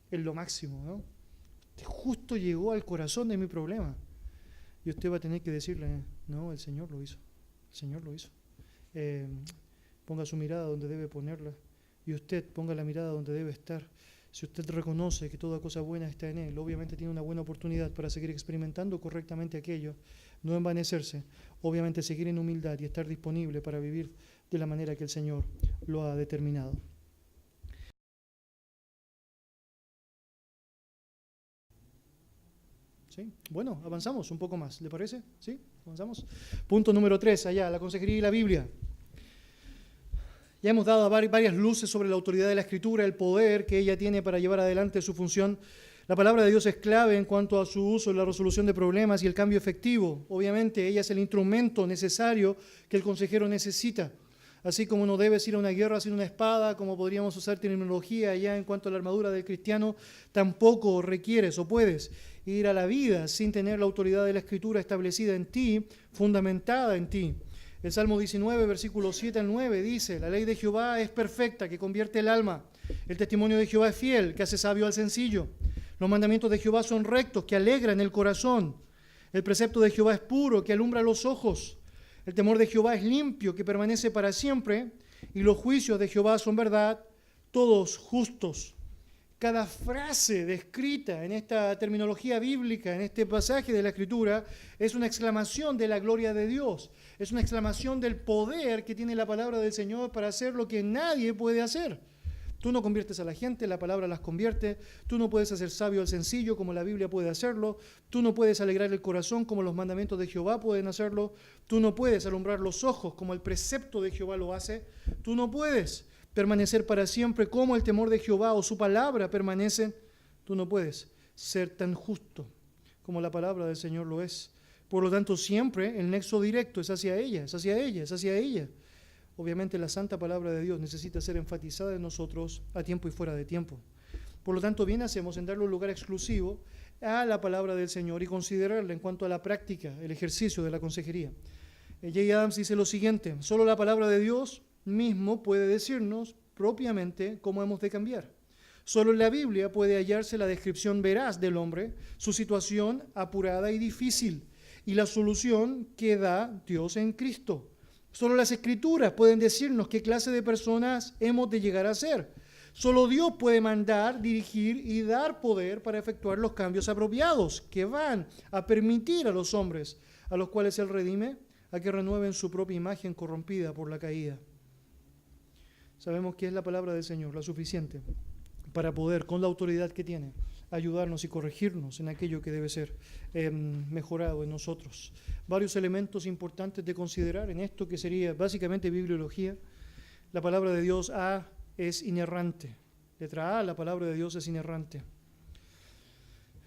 es lo máximo, ¿no? Justo llegó al corazón de mi problema. Y usted va a tener que decirle: no, el Señor lo hizo. El Señor lo hizo. Ponga su mirada donde debe ponerla. Y usted ponga la mirada donde debe estar. Si usted reconoce que toda cosa buena está en Él, obviamente tiene una buena oportunidad para seguir experimentando correctamente aquello, no envanecerse, obviamente seguir en humildad y estar disponible para vivir de la manera que el Señor lo ha determinado. ¿Sí? Bueno, avanzamos un poco más, ¿le parece? ¿Sí? ¿Avanzamos? Punto número 3, allá, la consejería y la Biblia. Ya hemos dado varias luces sobre la autoridad de la Escritura, el poder que ella tiene para llevar adelante su función. La palabra de Dios es clave en cuanto a su uso en la resolución de problemas y el cambio efectivo. Obviamente, ella es el instrumento necesario que el consejero necesita. Así como no debes ir a una guerra sin una espada, como podríamos usar terminología ya en cuanto a la armadura del cristiano, tampoco requieres o puedes ir a la vida sin tener la autoridad de la Escritura establecida en ti, fundamentada en ti. El Salmo 19, versículos 7 al 9 dice: la ley de Jehová es perfecta, que convierte el alma. El testimonio de Jehová es fiel, que hace sabio al sencillo. Los mandamientos de Jehová son rectos, que alegran el corazón. El precepto de Jehová es puro, que alumbra los ojos. El temor de Jehová es limpio, que permanece para siempre. Y los juicios de Jehová son verdad, todos justos. Cada frase descrita en esta terminología bíblica, en este pasaje de la Escritura, es una exclamación de la gloria de Dios. Es una exclamación del poder que tiene la palabra del Señor para hacer lo que nadie puede hacer. Tú no conviertes a la gente, la palabra las convierte. Tú no puedes hacer sabio al sencillo como la Biblia puede hacerlo. Tú no puedes alegrar el corazón como los mandamientos de Jehová pueden hacerlo. Tú no puedes alumbrar los ojos como el precepto de Jehová lo hace. Tú no puedes permanecer para siempre como el temor de Jehová o su palabra permanece. Tú no puedes ser tan justo como la palabra del Señor lo es. Por lo tanto, siempre el nexo directo es hacia ella, es hacia ella, es hacia ella. Obviamente la santa palabra de Dios necesita ser enfatizada en nosotros a tiempo y fuera de tiempo. Por lo tanto, bien hacemos en darle un lugar exclusivo a la palabra del Señor y considerarla en cuanto a la práctica, el ejercicio de la consejería. J. Adams dice lo siguiente: solo la palabra de Dios mismo puede decirnos propiamente cómo hemos de cambiar. Solo en la Biblia puede hallarse la descripción veraz del hombre, su situación apurada y difícil, y la solución que da Dios en Cristo. Solo las Escrituras pueden decirnos qué clase de personas hemos de llegar a ser. Solo Dios puede mandar, dirigir y dar poder para efectuar los cambios apropiados que van a permitir a los hombres, a los cuales Él redime, a que renueven su propia imagen corrompida por la caída. Sabemos que es la palabra del Señor la suficiente para poder, con la autoridad que tiene, ayudarnos y corregirnos en aquello que debe ser mejorado en nosotros. Varios elementos importantes de considerar en esto que sería básicamente bibliología. La palabra de Dios es inerrante. Letra A, la palabra de Dios es inerrante.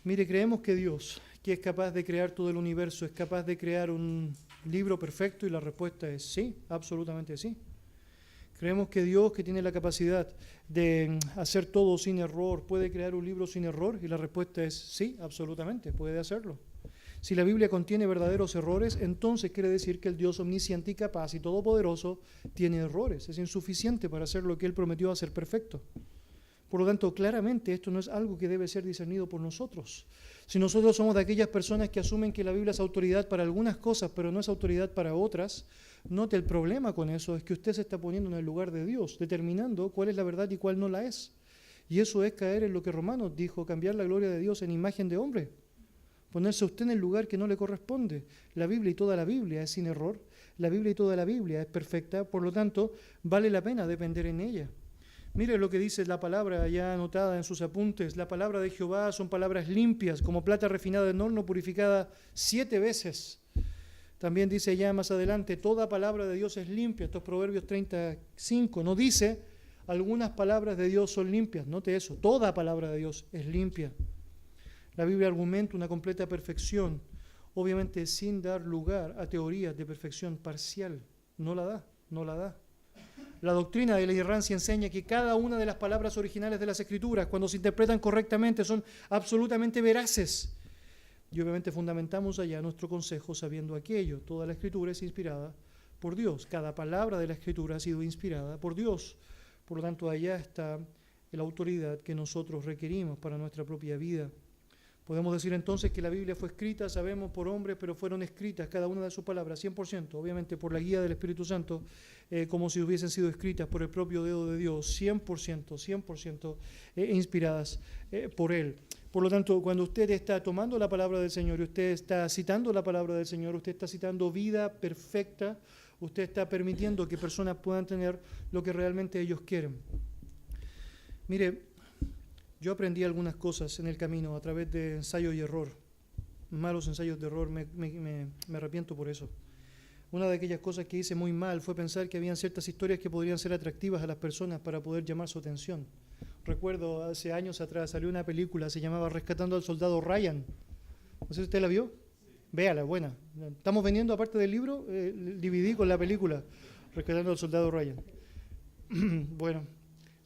Mire, creemos que Dios, que es capaz de crear todo el universo, es capaz de crear un libro perfecto, y la respuesta es sí, absolutamente sí. Creemos que Dios, que tiene la capacidad de hacer todo sin error, puede crear un libro sin error, y la respuesta es sí, absolutamente, puede hacerlo. Si la Biblia contiene verdaderos errores, entonces quiere decir que el Dios omnisciente y capaz y todopoderoso tiene errores. Es insuficiente para hacer lo que Él prometió hacer perfecto. Por lo tanto, claramente esto no es algo que debe ser discernido por nosotros. Si nosotros somos de aquellas personas que asumen que la Biblia es autoridad para algunas cosas, pero no es autoridad para otras, note el problema con eso es que usted se está poniendo en el lugar de Dios, determinando cuál es la verdad y cuál no la es. Y eso es caer en lo que Romanos dijo, cambiar la gloria de Dios en imagen de hombre. Ponerse usted en el lugar que no le corresponde. La Biblia y toda la Biblia es sin error. La Biblia y toda la Biblia es perfecta. Por lo tanto, vale la pena depender en ella. Mire lo que dice la palabra ya anotada en sus apuntes. La palabra de Jehová son palabras limpias, como plata refinada en horno, purificada 7 veces. También dice ya más adelante, toda palabra de Dios es limpia. Estos Proverbios 35. No dice, algunas palabras de Dios son limpias. Note eso, toda palabra de Dios es limpia. La Biblia argumenta una completa perfección, obviamente sin dar lugar a teorías de perfección parcial. No la da. La doctrina de la inerrancia enseña que cada una de las palabras originales de las Escrituras, cuando se interpretan correctamente, son absolutamente veraces. Y obviamente fundamentamos allá nuestro consejo sabiendo aquello. Toda la Escritura es inspirada por Dios. Cada palabra de la Escritura ha sido inspirada por Dios. Por lo tanto, allá está la autoridad que nosotros requerimos para nuestra propia vida. Podemos decir entonces que la Biblia fue escrita, sabemos, por hombres, pero fueron escritas cada una de sus palabras, 100%, obviamente por la guía del Espíritu Santo, como si hubiesen sido escritas por el propio dedo de Dios, 100% inspiradas por Él. Por lo tanto, cuando usted está tomando la palabra del Señor y usted está citando la palabra del Señor, usted está citando vida perfecta, usted está permitiendo que personas puedan tener lo que realmente ellos quieren. Mire, yo aprendí algunas cosas en el camino a través de ensayo y error, malos ensayos de error, me arrepiento por eso. Una de aquellas cosas que hice muy mal fue pensar que habían ciertas historias que podrían ser atractivas a las personas para poder llamar su atención. Recuerdo hace años atrás salió una película, se llamaba Rescatando al Soldado Ryan. No sé si usted la vio. Sí. Véala, buena. Estamos vendiendo, aparte del libro, el DVD con la película, Rescatando al Soldado Ryan. Bueno.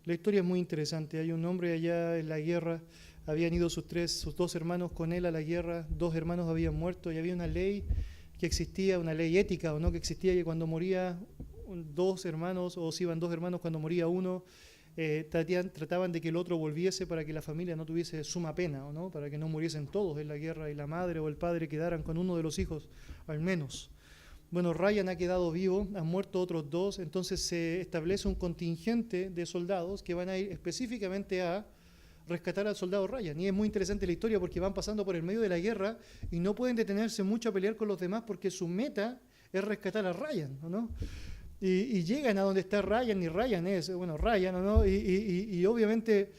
La historia es muy interesante. Hay un hombre allá en la guerra, habían ido sus 2 hermanos con él a la guerra, 2 hermanos habían muerto y había una ley que existía, una ley ética o no, que existía, que cuando moría 2 hermanos o si iban 2 hermanos, cuando moría uno, trataban de que el otro volviese para que la familia no tuviese suma pena, ¿o no? Para que no muriesen todos en la guerra y la madre o el padre quedaran con uno de los hijos al menos. Bueno, Ryan ha quedado vivo, han muerto otros 2, entonces se establece un contingente de soldados que van a ir específicamente a rescatar al soldado Ryan. Y es muy interesante la historia porque van pasando por el medio de la guerra y no pueden detenerse mucho a pelear con los demás porque su meta es rescatar a Ryan, ¿no? Y llegan a donde está Ryan, y Ryan es, bueno, Ryan, ¿no? Y obviamente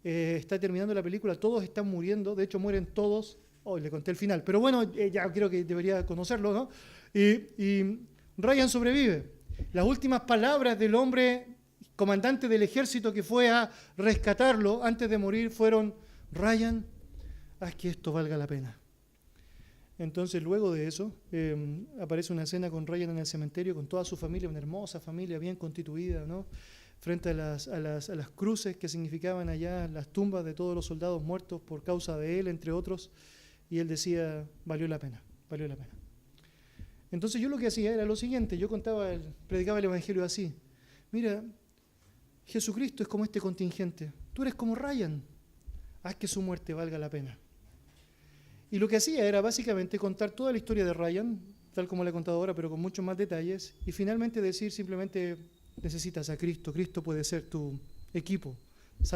está terminando la película, todos están muriendo, de hecho mueren todos. Le conté el final, pero bueno, ya creo que debería conocerlo, ¿no? Y Ryan sobrevive. Las últimas palabras del hombre comandante del ejército que fue a rescatarlo antes de morir fueron: Ryan, haz que esto valga la pena. Entonces, luego de eso, aparece una escena con Ryan en el cementerio, con toda su familia, una hermosa familia bien constituida, ¿no? Frente a las cruces que significaban allá las tumbas de todos los soldados muertos por causa de él, entre otros, y él decía: valió la pena, valió la pena. Entonces yo lo que hacía era lo siguiente, yo predicaba el Evangelio así: mira, Jesucristo es como este contingente, tú eres como Ryan, haz que su muerte valga la pena. Y lo que hacía era básicamente contar toda la historia de Ryan, tal como le he contado ahora, pero con muchos más detalles, y finalmente decir simplemente: necesitas a Cristo, Cristo puede ser tu equipo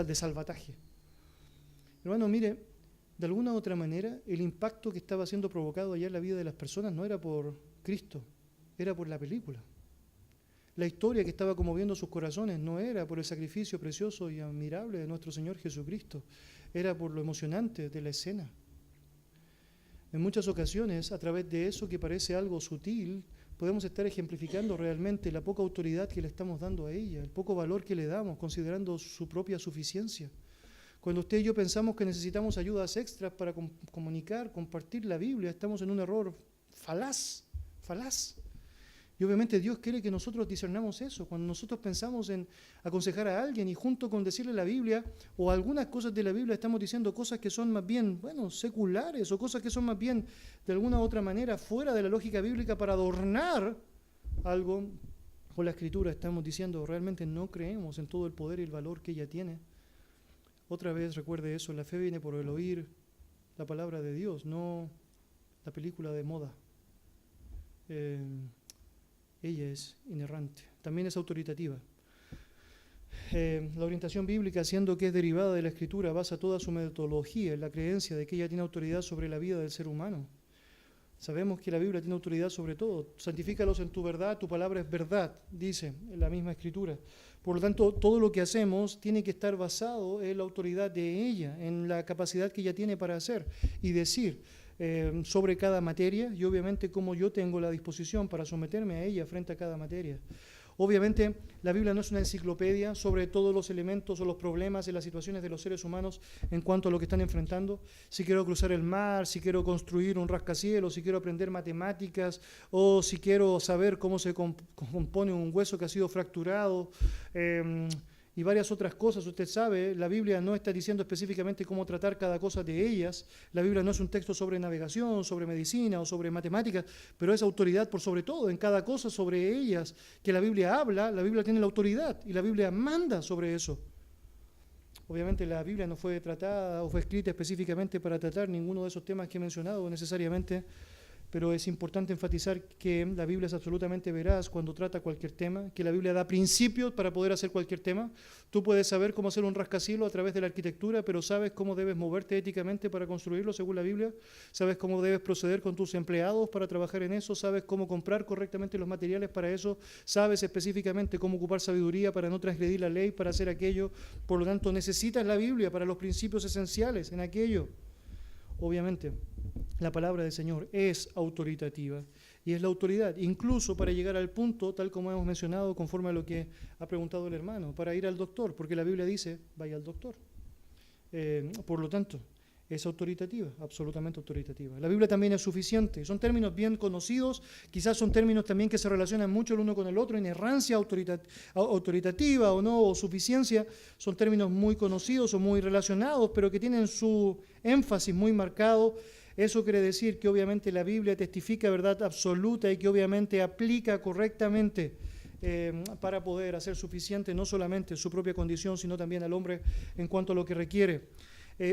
de salvataje. Hermano, mire, de alguna u otra manera, el impacto que estaba siendo provocado allá en la vida de las personas no era por Cristo, era por la película. La historia que estaba conmoviendo sus corazones no era por el sacrificio precioso y admirable de nuestro Señor Jesucristo, era por lo emocionante de la escena. En muchas ocasiones, a través de eso que parece algo sutil, podemos estar ejemplificando realmente la poca autoridad que le estamos dando a ella, el poco valor que le damos, considerando su propia suficiencia. Cuando usted y yo pensamos que necesitamos ayudas extras para comunicar, compartir la Biblia, estamos en un error falaz. Y obviamente Dios quiere que nosotros discernamos eso. Cuando nosotros pensamos en aconsejar a alguien y junto con decirle la Biblia o algunas cosas de la Biblia estamos diciendo cosas que son más bien, seculares o cosas que son más bien de alguna u otra manera fuera de la lógica bíblica para adornar algo con la Escritura, estamos diciendo realmente no creemos en todo el poder y el valor que ella tiene. Otra vez recuerde eso, la fe viene por el oír la palabra de Dios, no la película de moda. Ella es inerrante, también es autoritativa. La orientación bíblica, siendo que es derivada de la Escritura, basa toda su metodología en la creencia de que ella tiene autoridad sobre la vida del ser humano. Sabemos que la Biblia tiene autoridad sobre todo. Santifícalos en tu verdad, tu palabra es verdad, dice en la misma Escritura. Por lo tanto, todo lo que hacemos tiene que estar basado en la autoridad de ella, en la capacidad que ella tiene para hacer y decir sobre cada materia, y obviamente cómo yo tengo la disposición para someterme a ella frente a cada materia. Obviamente, la Biblia no es una enciclopedia sobre todos los elementos o los problemas y las situaciones de los seres humanos en cuanto a lo que están enfrentando. Si quiero cruzar el mar, si quiero construir un rascacielos, si quiero aprender matemáticas, o si quiero saber cómo se compone un hueso que ha sido fracturado, y varias otras cosas. Usted sabe, la Biblia no está diciendo específicamente cómo tratar cada cosa de ellas. La Biblia no es un texto sobre navegación, sobre medicina o sobre matemáticas, pero es autoridad por sobre todo en cada cosa sobre ellas que la Biblia habla. La Biblia tiene la autoridad y la Biblia manda sobre eso. Obviamente la Biblia no fue tratada o fue escrita específicamente para tratar ninguno de esos temas que he mencionado necesariamente, pero es importante enfatizar que la Biblia es absolutamente veraz cuando trata cualquier tema, que la Biblia da principios para poder hacer cualquier tema. Tú puedes saber cómo hacer un rascacielos a través de la arquitectura, pero sabes cómo debes moverte éticamente para construirlo según la Biblia, sabes cómo debes proceder con tus empleados para trabajar en eso, sabes cómo comprar correctamente los materiales para eso, sabes específicamente cómo ocupar sabiduría para no transgredir la ley, para hacer aquello. Por lo tanto, necesitas la Biblia para los principios esenciales en aquello. Obviamente, la palabra del Señor es autoritativa y es la autoridad, incluso para llegar al punto, tal como hemos mencionado, conforme a lo que ha preguntado el hermano, para ir al doctor, porque la Biblia dice, vaya al doctor. Por lo tanto, es autoritativa, absolutamente autoritativa. La Biblia también es suficiente. Son términos bien conocidos, quizás son términos también que se relacionan mucho el uno con el otro, inerrancia autoritativa o no, o suficiencia, son términos muy conocidos o muy relacionados, pero que tienen su énfasis muy marcado. Eso quiere decir que obviamente la Biblia testifica verdad absoluta y que obviamente aplica correctamente para poder hacer suficiente no solamente su propia condición, sino también al hombre en cuanto a lo que requiere.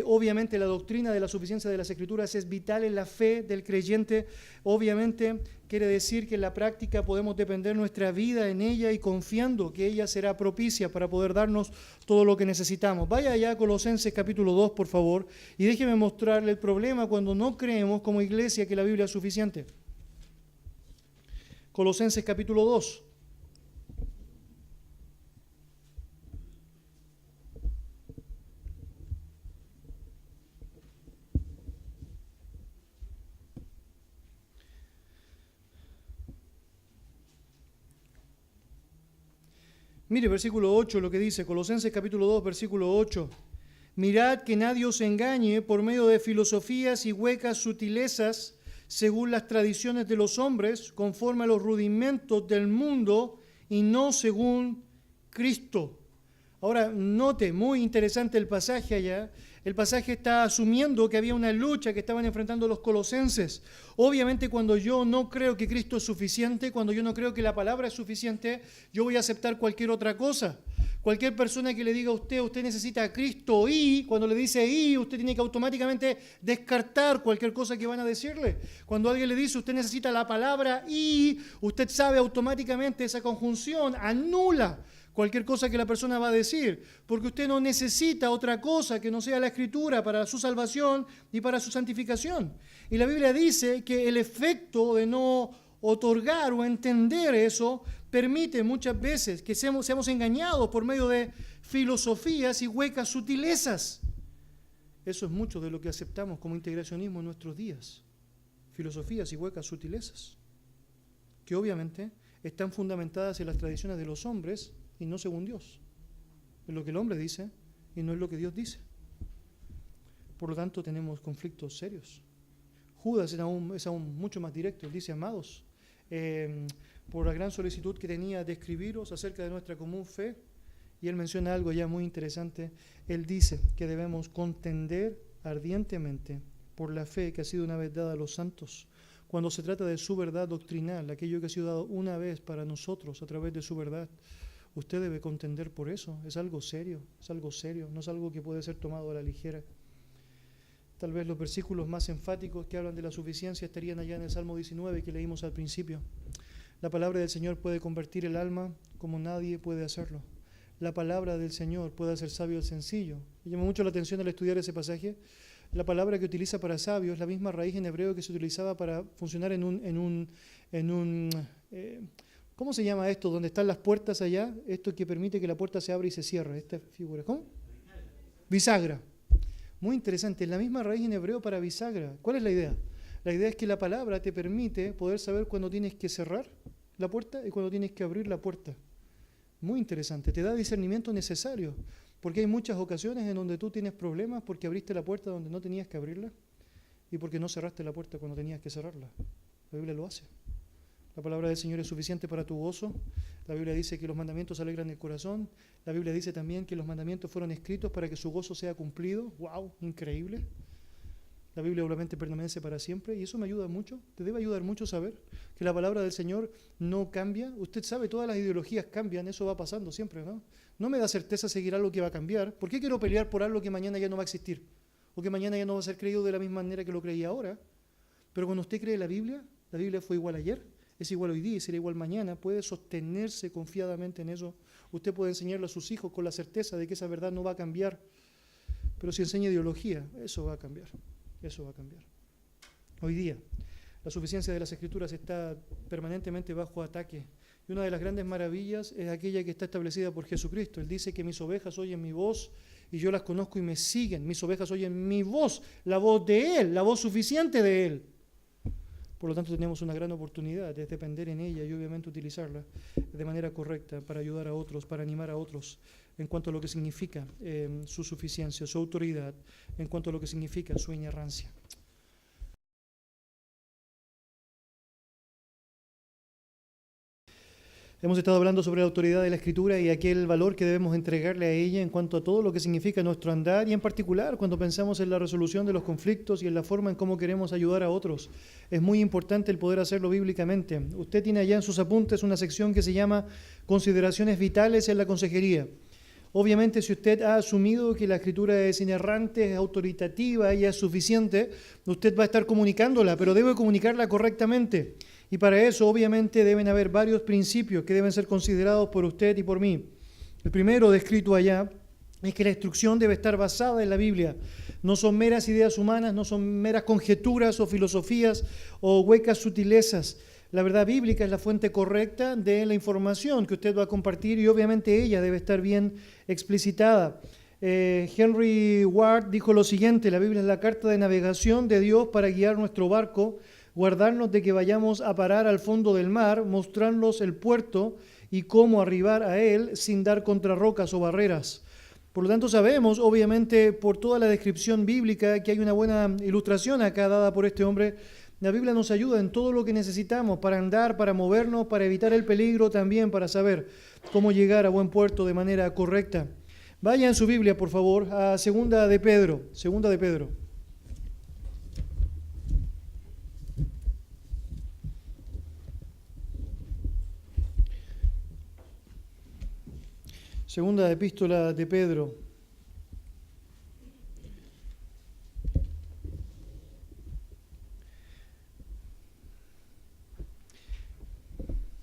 Obviamente la doctrina de la suficiencia de las Escrituras es vital en la fe del creyente. Obviamente quiere decir que en la práctica podemos depender nuestra vida en ella y confiando que ella será propicia para poder darnos todo lo que necesitamos. Vaya allá a Colosenses capítulo 2, por favor, y déjeme mostrarle el problema cuando no creemos como iglesia que la Biblia es suficiente. Colosenses capítulo 2. Mire, versículo 8, lo que dice, Colosenses capítulo 2, versículo 8. Mirad que nadie os engañe por medio de filosofías y huecas sutilezas, según las tradiciones de los hombres, conforme a los rudimentos del mundo y no según Cristo. Ahora, note, muy interesante el pasaje allá. El pasaje está asumiendo que había una lucha que estaban enfrentando los colosenses. Obviamente, cuando yo no creo que Cristo es suficiente, cuando yo no creo que la palabra es suficiente, yo voy a aceptar cualquier otra cosa. Cualquier persona que le diga a usted necesita a Cristo y, cuando le dice y, usted tiene que automáticamente descartar cualquier cosa que van a decirle. Cuando alguien le dice usted necesita la palabra y, usted sabe automáticamente esa conjunción anula cualquier cosa que la persona va a decir, porque usted no necesita otra cosa que no sea la Escritura para su salvación y para su santificación. Y la Biblia dice que el efecto de no otorgar o entender eso permite muchas veces que seamos engañados por medio de filosofías y huecas sutilezas. Eso es mucho de lo que aceptamos como integracionismo en nuestros días. Filosofías y huecas sutilezas, que obviamente están fundamentadas en las tradiciones de los hombres y no según Dios. Es lo que el hombre dice y no es lo que Dios dice. Por lo tanto, tenemos conflictos serios. Judas es aún mucho más directo. Él dice, amados, por la gran solicitud que tenía de escribiros acerca de nuestra común fe. Y él menciona algo ya muy interesante. Él dice que debemos contender ardientemente por la fe que ha sido una vez dada a los santos. Cuando se trata de su verdad doctrinal, aquello que ha sido dado una vez para nosotros a través de su verdad, usted debe contender por eso. Es algo serio, no es algo que puede ser tomado a la ligera. Tal vez los versículos más enfáticos que hablan de la suficiencia estarían allá en el Salmo 19 que leímos al principio. La palabra del Señor puede convertir el alma como nadie puede hacerlo. La palabra del Señor puede hacer sabio al sencillo. Me llamó mucho la atención al estudiar ese pasaje. La palabra que utiliza para sabio es la misma raíz en hebreo que se utilizaba para funcionar en un ¿cómo se llama esto? Donde están las puertas allá, esto que permite que la puerta se abra y se cierre. Esta figura, ¿cómo? Bisagra. Muy interesante, es la misma raíz en hebreo para bisagra. ¿Cuál es la idea? La idea es que la palabra te permite poder saber cuándo tienes que cerrar la puerta y cuándo tienes que abrir la puerta. Muy interesante, te da discernimiento necesario, porque hay muchas ocasiones en donde tú tienes problemas porque abriste la puerta donde no tenías que abrirla y porque no cerraste la puerta cuando tenías que cerrarla. La Biblia lo hace. La palabra del Señor es suficiente para tu gozo. La Biblia dice que los mandamientos alegran el corazón. La Biblia dice también que los mandamientos fueron escritos para que su gozo sea cumplido. ¡Wow! Increíble. La Biblia obviamente permanece para siempre y eso me ayuda mucho. Te debe ayudar mucho saber que la palabra del Señor no cambia. Usted sabe, todas las ideologías cambian, eso va pasando siempre, ¿no? No me da certeza seguir algo que va a cambiar. ¿Por qué quiero pelear por algo que mañana ya no va a existir? O que mañana ya no va a ser creído de la misma manera que lo creía ahora. Pero cuando usted cree la Biblia fue igual ayer, es igual hoy día y será igual mañana. Puede sostenerse confiadamente en eso. Usted puede enseñarle a sus hijos con la certeza de que esa verdad no va a cambiar. Pero si enseña ideología, eso va a cambiar. Eso va a cambiar. Hoy día, la suficiencia de las Escrituras está permanentemente bajo ataque. Y una de las grandes maravillas es aquella que está establecida por Jesucristo. Él dice que mis ovejas oyen mi voz y yo las conozco y me siguen. Mis ovejas oyen mi voz, la voz de Él, la voz suficiente de Él. Por lo tanto, tenemos una gran oportunidad de depender en ella y obviamente utilizarla de manera correcta para ayudar a otros, para animar a otros en cuanto a lo que significa su suficiencia, su autoridad, en cuanto a lo que significa su inerrancia. Hemos estado hablando sobre la autoridad de la Escritura y aquel valor que debemos entregarle a ella en cuanto a todo lo que significa nuestro andar y en particular cuando pensamos en la resolución de los conflictos y en la forma en cómo queremos ayudar a otros. Es muy importante el poder hacerlo bíblicamente. Usted tiene allá en sus apuntes una sección que se llama Consideraciones vitales en la consejería. Obviamente, si usted ha asumido que la Escritura es inerrante, es autoritativa y es suficiente, usted va a estar comunicándola, pero debe comunicarla correctamente. Y para eso, obviamente, deben haber varios principios que deben ser considerados por usted y por mí. El primero, descrito allá, es que la instrucción debe estar basada en la Biblia. No son meras ideas humanas, no son meras conjeturas o filosofías o huecas sutilezas. La verdad bíblica es la fuente correcta de la información que usted va a compartir y obviamente ella debe estar bien explicitada. Henry Ward dijo lo siguiente: la Biblia es la carta de navegación de Dios para guiar nuestro barco, guardarnos de que vayamos a parar al fondo del mar, mostrarnos el puerto y cómo arribar a él sin dar contra rocas o barreras. Por lo tanto, sabemos, obviamente, por toda la descripción bíblica, que hay una buena ilustración acá dada por este hombre. La Biblia nos ayuda en todo lo que necesitamos para andar, para movernos, para evitar el peligro, también para saber cómo llegar a buen puerto de manera correcta. Vaya en su Biblia, por favor, a Segunda de Pedro. Segunda de Pedro. Segunda epístola de Pedro.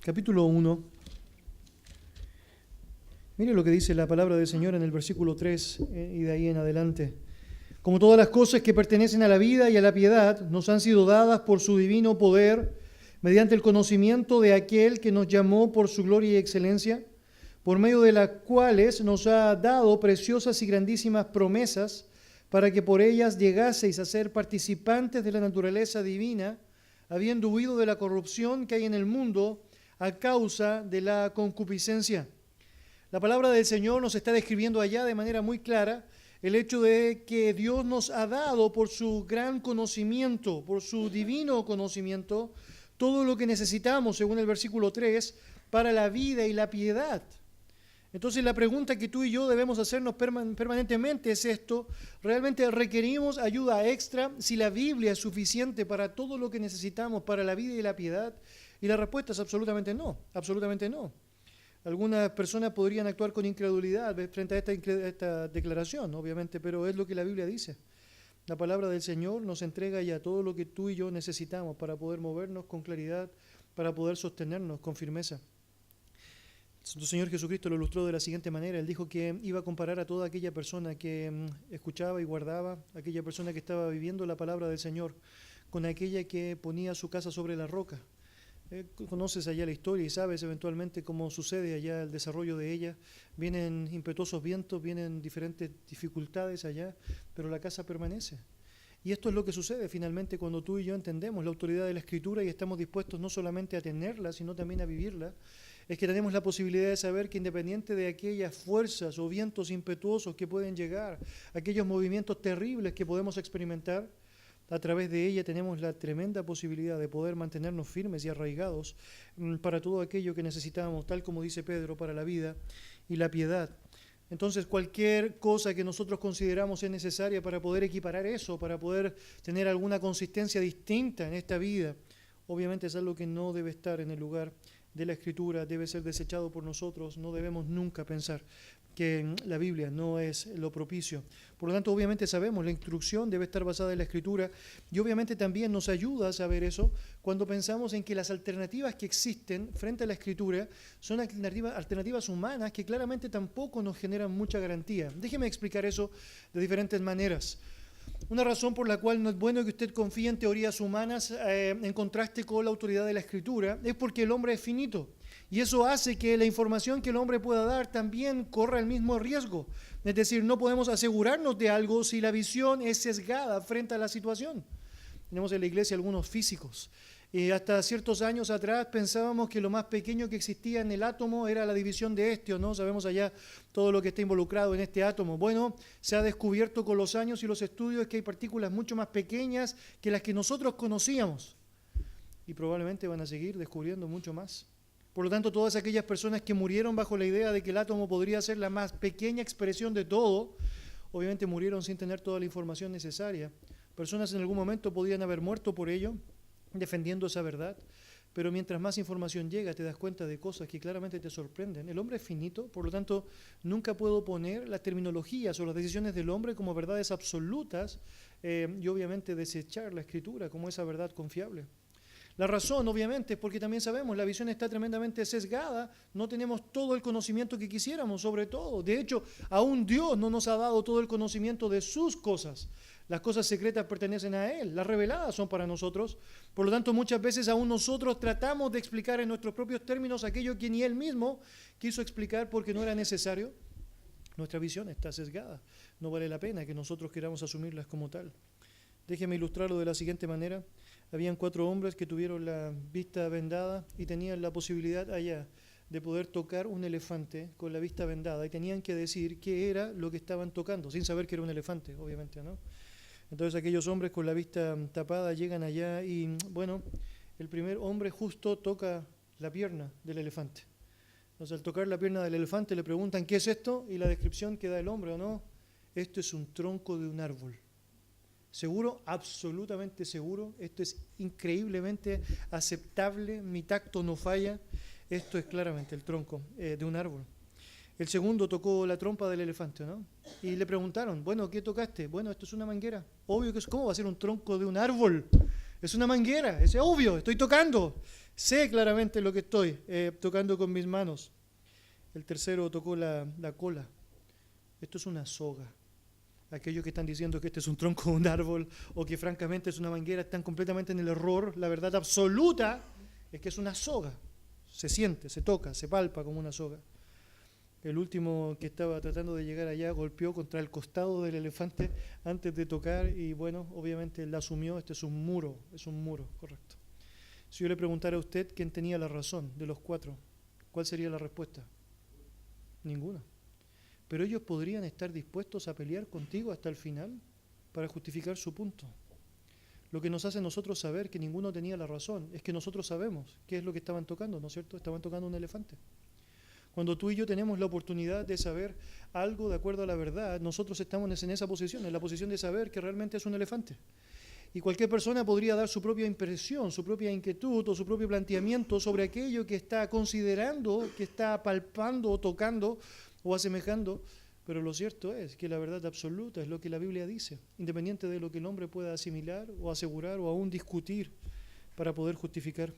Capítulo 1. Mire lo que dice la palabra del Señor en el versículo 3 y de ahí en adelante. Como todas las cosas que pertenecen a la vida y a la piedad nos han sido dadas por su divino poder, mediante el conocimiento de aquel que nos llamó por su gloria y excelencia, por medio de las cuales nos ha dado preciosas y grandísimas promesas, para que por ellas llegaseis a ser participantes de la naturaleza divina, habiendo huido de la corrupción que hay en el mundo a causa de la concupiscencia. La palabra del Señor nos está describiendo allá de manera muy clara el hecho de que Dios nos ha dado por su gran conocimiento, por su divino conocimiento, todo lo que necesitamos, según el versículo 3, para la vida y la piedad. Entonces la pregunta que tú y yo debemos hacernos permanentemente es esto: ¿realmente requerimos ayuda extra si la Biblia es suficiente para todo lo que necesitamos para la vida y la piedad? Y la respuesta es absolutamente no, absolutamente no. Algunas personas podrían actuar con incredulidad frente a esta declaración, obviamente, pero es lo que la Biblia dice. La palabra del Señor nos entrega ya todo lo que tú y yo necesitamos para poder movernos con claridad, para poder sostenernos con firmeza. El Señor Jesucristo lo ilustró de la siguiente manera. Él dijo que iba a comparar a toda aquella persona que escuchaba y guardaba, aquella persona que estaba viviendo la palabra del Señor, con aquella que ponía su casa sobre la roca. Conoces allá la historia y sabes eventualmente cómo sucede allá el desarrollo de ella. Vienen impetuosos vientos, vienen diferentes dificultades allá, pero la casa permanece. Y esto es lo que sucede finalmente cuando tú y yo entendemos la autoridad de la Escritura y estamos dispuestos no solamente a tenerla, sino también a vivirla. Es que tenemos la posibilidad de saber que independiente de aquellas fuerzas o vientos impetuosos que pueden llegar, aquellos movimientos terribles que podemos experimentar, a través de ella tenemos la tremenda posibilidad de poder mantenernos firmes y arraigados para todo aquello que necesitamos, tal como dice Pedro, para la vida y la piedad. Entonces, cualquier cosa que nosotros consideramos es necesaria para poder equiparar eso, para poder tener alguna consistencia distinta en esta vida, obviamente es algo que no debe estar en el lugar de la Escritura, debe ser desechado por nosotros. No debemos nunca pensar que la Biblia no es lo propicio. Por lo tanto, obviamente sabemos, la instrucción debe estar basada en la Escritura y obviamente también nos ayuda a saber eso cuando pensamos en que las alternativas que existen frente a la Escritura son alternativas humanas que claramente tampoco nos generan mucha garantía. Déjeme explicar eso de diferentes maneras. Una razón por la cual no es bueno que usted confíe en teorías humanas en contraste con la autoridad de la Escritura es porque el hombre es finito. Y eso hace que la información que el hombre pueda dar también corra el mismo riesgo. Es decir, no podemos asegurarnos de algo si la visión es sesgada frente a la situación. Tenemos en la iglesia algunos físicos. Hasta ciertos años atrás pensábamos que lo más pequeño que existía en el átomo era la división de hestio, ¿no? Sabemos allá todo lo que está involucrado en este átomo. Bueno, se ha descubierto con los años y los estudios que hay partículas mucho más pequeñas que las que nosotros conocíamos. Y probablemente van a seguir descubriendo mucho más. Por lo tanto, todas aquellas personas que murieron bajo la idea de que el átomo podría ser la más pequeña expresión de todo, obviamente murieron sin tener toda la información necesaria. Personas en algún momento podían haber muerto por ello, defendiendo esa verdad, pero mientras más información llega te das cuenta de cosas que claramente te sorprenden. El hombre es finito, por lo tanto nunca puedo poner las terminologías o las decisiones del hombre como verdades absolutas y obviamente desechar la Escritura como esa verdad confiable. La razón, obviamente, es porque también sabemos, la visión está tremendamente sesgada, no tenemos todo el conocimiento que quisiéramos, sobre todo. De hecho, aún Dios no nos ha dado todo el conocimiento de sus cosas. Las cosas secretas pertenecen a Él, las reveladas son para nosotros. Por lo tanto, muchas veces aún nosotros tratamos de explicar en nuestros propios términos aquello que ni Él mismo quiso explicar porque no era necesario. Nuestra visión está sesgada, no vale la pena que nosotros queramos asumirlas como tal. Déjeme ilustrarlo de la siguiente manera. Habían 4 hombres que tuvieron la vista vendada y tenían la posibilidad allá de poder tocar un elefante con la vista vendada y tenían que decir qué era lo que estaban tocando, sin saber que era un elefante, obviamente, ¿no? Entonces aquellos hombres con la vista tapada llegan allá y, bueno, el primer hombre justo toca la pierna del elefante. Entonces al tocar la pierna del elefante le preguntan ¿qué es esto? Y la descripción que da el hombre, ¿o no? Esto es un tronco de un árbol. ¿Seguro? Absolutamente seguro. Esto es increíblemente aceptable. Mi tacto no falla. Esto es claramente el tronco de un árbol. El segundo tocó la trompa del elefante, ¿no? Y le preguntaron, bueno, ¿qué tocaste? Bueno, esto es una manguera. Obvio que es, ¿cómo va a ser un tronco de un árbol? Es una manguera, es obvio, estoy tocando. Sé claramente lo que estoy tocando con mis manos. El tercero tocó la cola. Esto es una soga. Aquellos que están diciendo que este es un tronco de un árbol o que francamente es una manguera están completamente en el error. La verdad absoluta es que es una soga. Se siente, se toca, se palpa como una soga. El último que estaba tratando de llegar allá golpeó contra el costado del elefante antes de tocar y bueno, obviamente él asumió, este es un muro, correcto. Si yo le preguntara a usted quién tenía la razón de los 4, ¿cuál sería la respuesta? Ninguna. Pero ellos podrían estar dispuestos a pelear contigo hasta el final para justificar su punto. Lo que nos hace a nosotros saber que ninguno tenía la razón es que nosotros sabemos qué es lo que estaban tocando, ¿no es cierto? Estaban tocando un elefante. Cuando tú y yo tenemos la oportunidad de saber algo de acuerdo a la verdad, nosotros estamos en esa posición, en la posición de saber que realmente es un elefante. Y cualquier persona podría dar su propia impresión, su propia inquietud o su propio planteamiento sobre aquello que está considerando, que está palpando o tocando o asemejando. Pero lo cierto es que la verdad absoluta es lo que la Biblia dice, independiente de lo que el hombre pueda asimilar o asegurar o aún discutir para poder justificar.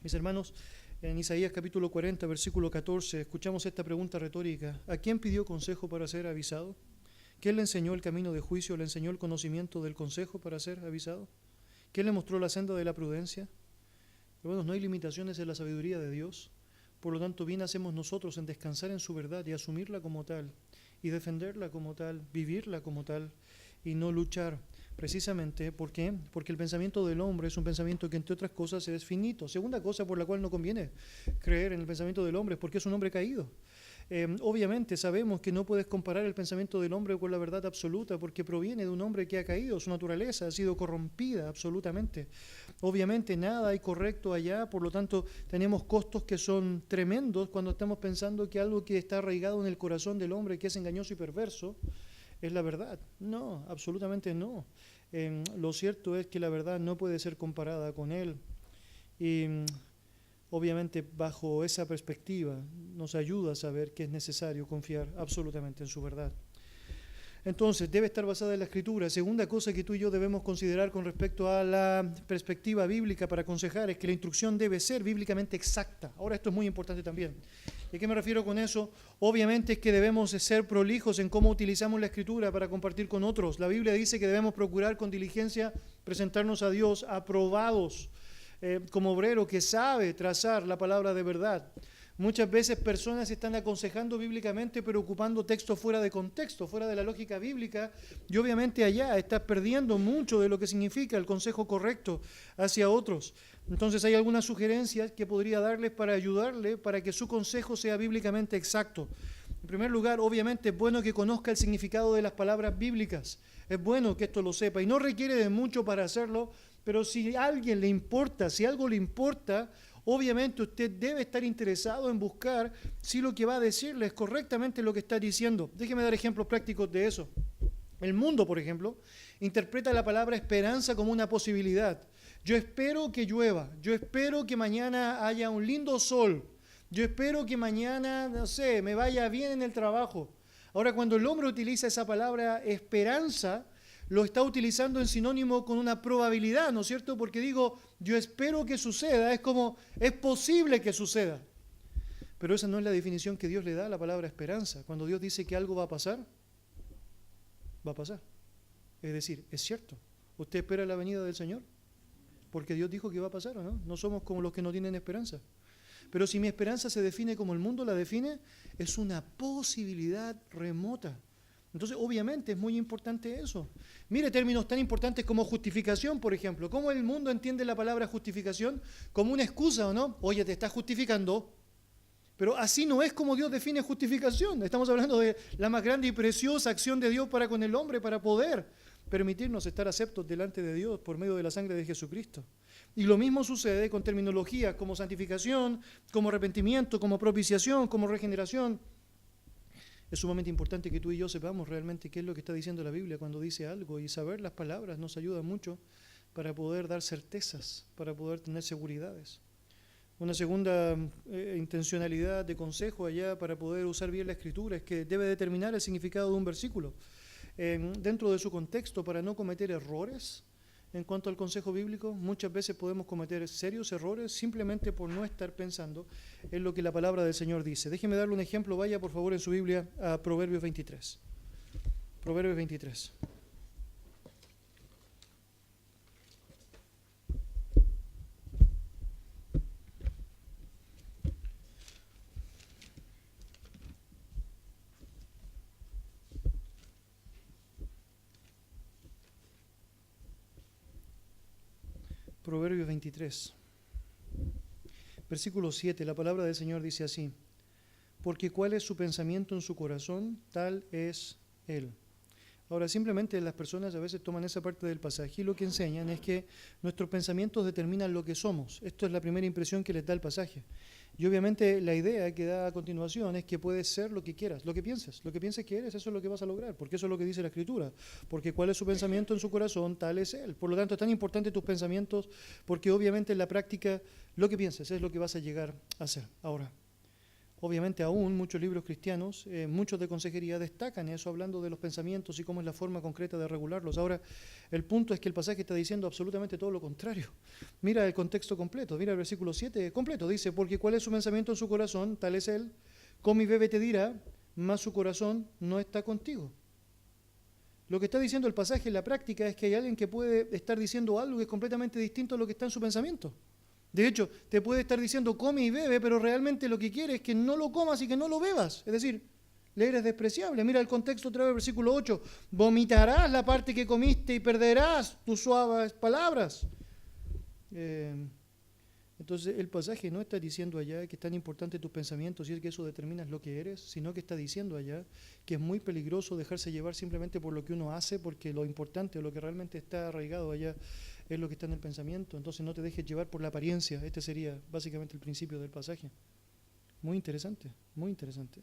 Mis hermanos, en Isaías capítulo 40, versículo 14, escuchamos esta pregunta retórica. ¿A quién pidió consejo para ser avisado? ¿Quién le enseñó el camino de juicio? ¿Le enseñó el conocimiento del consejo para ser avisado? ¿Quién le mostró la senda de la prudencia? Hermanos, no hay limitaciones en la sabiduría de Dios. Por lo tanto, bien hacemos nosotros en descansar en su verdad y asumirla como tal, y defenderla como tal, vivirla como tal, y no luchar. Precisamente, ¿por qué? Porque el pensamiento del hombre es un pensamiento que, entre otras cosas, es finito. Segunda cosa por la cual no conviene creer en el pensamiento del hombre es porque es un hombre caído. Obviamente sabemos que no puedes comparar el pensamiento del hombre con la verdad absoluta porque proviene de un hombre que ha caído, su naturaleza ha sido corrompida absolutamente. Obviamente nada hay correcto allá, por lo tanto tenemos costos que son tremendos cuando estamos pensando que algo que está arraigado en el corazón del hombre, que es engañoso y perverso, es la verdad. No, absolutamente no. Lo cierto es que la verdad no puede ser comparada con él. Y obviamente bajo esa perspectiva nos ayuda a saber que es necesario confiar absolutamente en su verdad. Entonces, debe estar basada en la Escritura. Segunda cosa que tú y yo debemos considerar con respecto a la perspectiva bíblica para aconsejar es que la instrucción debe ser bíblicamente exacta. Ahora, esto es muy importante también. ¿Y a qué me refiero con eso? Obviamente es que debemos ser prolijos en cómo utilizamos la Escritura para compartir con otros. La Biblia dice que debemos procurar con diligencia presentarnos a Dios aprobados, como obrero que sabe trazar la palabra de verdad. Muchas veces personas están aconsejando bíblicamente pero ocupando textos fuera de contexto, fuera de la lógica bíblica, y obviamente allá estás perdiendo mucho de lo que significa el consejo correcto hacia otros. Entonces hay algunas sugerencias que podría darles para ayudarle para que su consejo sea bíblicamente exacto. En primer lugar, obviamente es bueno que conozca el significado de las palabras bíblicas. Es bueno que esto lo sepa y no requiere de mucho para hacerlo, pero si a alguien le importa, si algo le importa, obviamente usted debe estar interesado en buscar si lo que va a decirle es correctamente lo que está diciendo. Déjeme dar ejemplos prácticos de eso. El mundo, por ejemplo, interpreta la palabra esperanza como una posibilidad. Yo espero que llueva, yo espero que mañana haya un lindo sol, yo espero que mañana, no sé, me vaya bien en el trabajo. Ahora, cuando el hombre utiliza esa palabra esperanza, lo está utilizando en sinónimo con una probabilidad, ¿no es cierto? Porque digo, yo espero que suceda, es como, es posible que suceda. Pero esa no es la definición que Dios le da a la palabra esperanza. Cuando Dios dice que algo va a pasar, va a pasar. Es decir, es cierto. ¿Usted espera la venida del Señor? Porque Dios dijo que va a pasar, ¿o no? No somos como los que no tienen esperanza. Pero si mi esperanza se define como el mundo la define, es una posibilidad remota. Entonces, obviamente, es muy importante eso. Mire términos tan importantes como justificación, por ejemplo. ¿Cómo el mundo entiende la palabra justificación? Como una excusa, ¿o no? Oye, te estás justificando. Pero así no es como Dios define justificación. Estamos hablando de la más grande y preciosa acción de Dios para con el hombre, para poder permitirnos estar aceptos delante de Dios por medio de la sangre de Jesucristo. Y lo mismo sucede con terminologías como santificación, como arrepentimiento, como propiciación, como regeneración. Es sumamente importante que tú y yo sepamos realmente qué es lo que está diciendo la Biblia cuando dice algo, y saber las palabras nos ayuda mucho para poder dar certezas, para poder tener seguridades. Una segunda intencionalidad de consejo allá para poder usar bien la Escritura es que debe determinar el significado de un versículo dentro de su contexto para no cometer errores. En cuanto al consejo bíblico, muchas veces podemos cometer serios errores simplemente por no estar pensando en lo que la palabra del Señor dice. Déjeme darle un ejemplo. Vaya por favor en su Biblia a Proverbios 23. Proverbios 23. Proverbios 23, versículo 7, la palabra del Señor dice así: porque cuál es su pensamiento en su corazón, tal es él. Ahora, simplemente las personas a veces toman esa parte del pasaje y lo que enseñan es que nuestros pensamientos determinan lo que somos. Esto es la primera impresión que les da el pasaje. Y obviamente la idea que da a continuación es que puedes ser lo que quieras, lo que pienses que eres, eso es lo que vas a lograr, porque eso es lo que dice la Escritura, porque cuál es su pensamiento en su corazón, tal es él. Por lo tanto, es tan importante tus pensamientos, porque obviamente en la práctica lo que pienses es lo que vas a llegar a hacer. Ahora, obviamente aún muchos libros cristianos, muchos de consejería destacan eso, hablando de los pensamientos y cómo es la forma concreta de regularlos. Ahora, el punto es que el pasaje está diciendo absolutamente todo lo contrario. Mira el contexto completo, mira el versículo 7 completo, dice, porque cuál es su pensamiento en su corazón, tal es él, come y bebe te dirá, mas su corazón no está contigo. Lo que está diciendo el pasaje en la práctica es que hay alguien que puede estar diciendo algo que es completamente distinto a lo que está en su pensamiento. De hecho, te puede estar diciendo come y bebe, pero realmente lo que quiere es que no lo comas y que no lo bebas. Es decir, le eres despreciable. Mira el contexto otra vez, versículo 8. Vomitarás la parte que comiste y perderás tus suaves palabras. Entonces, el pasaje no está diciendo allá que es tan importante tus pensamientos y es que eso determina lo que eres, sino que está diciendo allá que es muy peligroso dejarse llevar simplemente por lo que uno hace, porque lo importante o lo que realmente está arraigado allá es lo que está en el pensamiento. Entonces no te dejes llevar por la apariencia. Este sería básicamente el principio del pasaje. Muy interesante, muy interesante.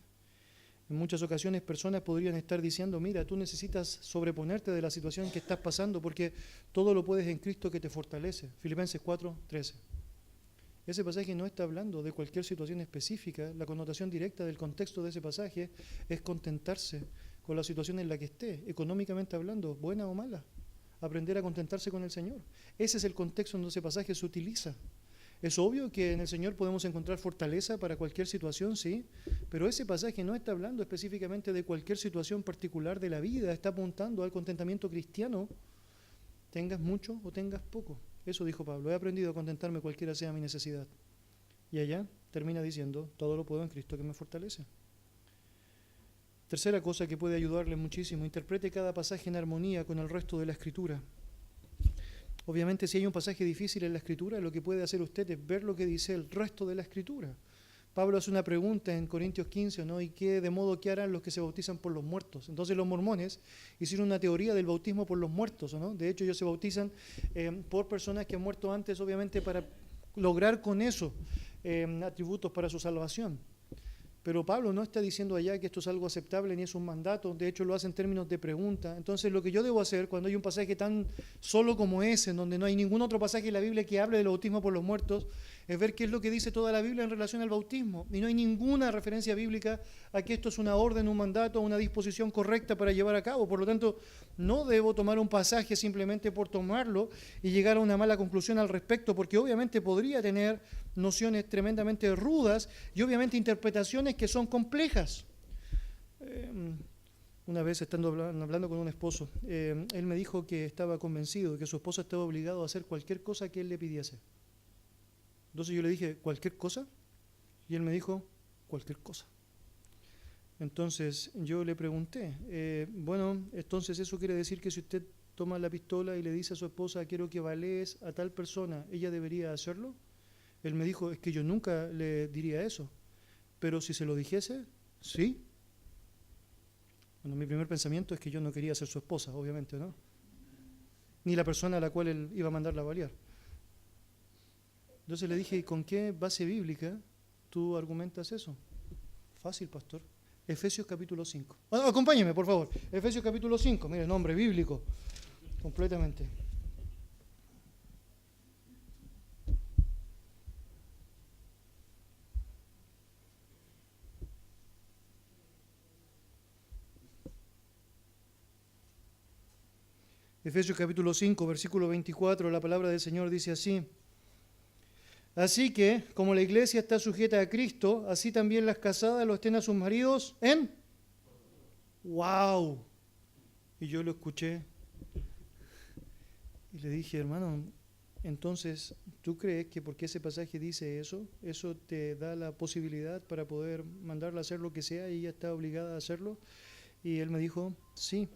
En muchas ocasiones personas podrían estar diciendo, mira, tú necesitas sobreponerte de la situación que estás pasando porque todo lo puedes en Cristo que te fortalece. Filipenses 4:13. Ese pasaje no está hablando de cualquier situación específica. La connotación directa del contexto de ese pasaje es contentarse con la situación en la que esté, económicamente hablando, buena o mala. Aprender a contentarse con el Señor. Ese es el contexto en donde ese pasaje se utiliza. Es obvio que en el Señor podemos encontrar fortaleza para cualquier situación, sí, pero ese pasaje no está hablando específicamente de cualquier situación particular de la vida, está apuntando al contentamiento cristiano, tengas mucho o tengas poco. Eso dijo Pablo, he aprendido a contentarme cualquiera sea mi necesidad. Y allá termina diciendo, todo lo puedo en Cristo que me fortalece. Tercera cosa que puede ayudarle muchísimo, interprete cada pasaje en armonía con el resto de la Escritura. Obviamente, si hay un pasaje difícil en la Escritura, lo que puede hacer usted es ver lo que dice el resto de la Escritura. Pablo hace una pregunta en Corintios 15, ¿no? ¿Y qué de modo que harán los que se bautizan por los muertos? Entonces los mormones hicieron una teoría del bautismo por los muertos, ¿no? De hecho, ellos se bautizan por personas que han muerto antes, obviamente, para lograr con eso atributos para su salvación. Pero Pablo no está diciendo allá que esto es algo aceptable ni es un mandato, de hecho lo hace en términos de pregunta. Entonces lo que yo debo hacer cuando hay un pasaje tan solo como ese, en donde no hay ningún otro pasaje en la Biblia que hable del bautismo por los muertos, es ver qué es lo que dice toda la Biblia en relación al bautismo. Y no hay ninguna referencia bíblica a que esto es una orden, un mandato, una disposición correcta para llevar a cabo. Por lo tanto, no debo tomar un pasaje simplemente por tomarlo y llegar a una mala conclusión al respecto, porque obviamente podría tener nociones tremendamente rudas y obviamente interpretaciones que son complejas. Una vez estando hablando con un esposo, él me dijo que estaba convencido de que su esposa estaba obligada a hacer cualquier cosa que él le pidiese. Entonces yo le dije, ¿cualquier cosa? Y él me dijo, cualquier cosa. Entonces yo le pregunté, bueno, entonces eso quiere decir que si usted toma la pistola y le dice a su esposa, quiero que balees a tal persona, ¿ella debería hacerlo? Él me dijo, es que yo nunca le diría eso, pero si se lo dijese, sí. Bueno, mi primer pensamiento es que yo no quería ser su esposa, obviamente, ¿no? Ni la persona a la cual él iba a mandarla a balear. Entonces le dije, ¿y con qué base bíblica tú argumentas eso? Fácil, pastor. Efesios capítulo 5. Acompáñeme, por favor. Efesios capítulo 5, mire, nombre bíblico, completamente. Efesios capítulo 5, versículo 24, la palabra del Señor dice así. Así que, como la iglesia está sujeta a Cristo, así también las casadas lo estén a sus maridos en... ¡Wow! Y yo lo escuché y le dije, hermano, entonces, ¿tú crees que porque ese pasaje dice eso, eso te da la posibilidad para poder mandarla a hacer lo que sea y ella está obligada a hacerlo? Y él me dijo, sí.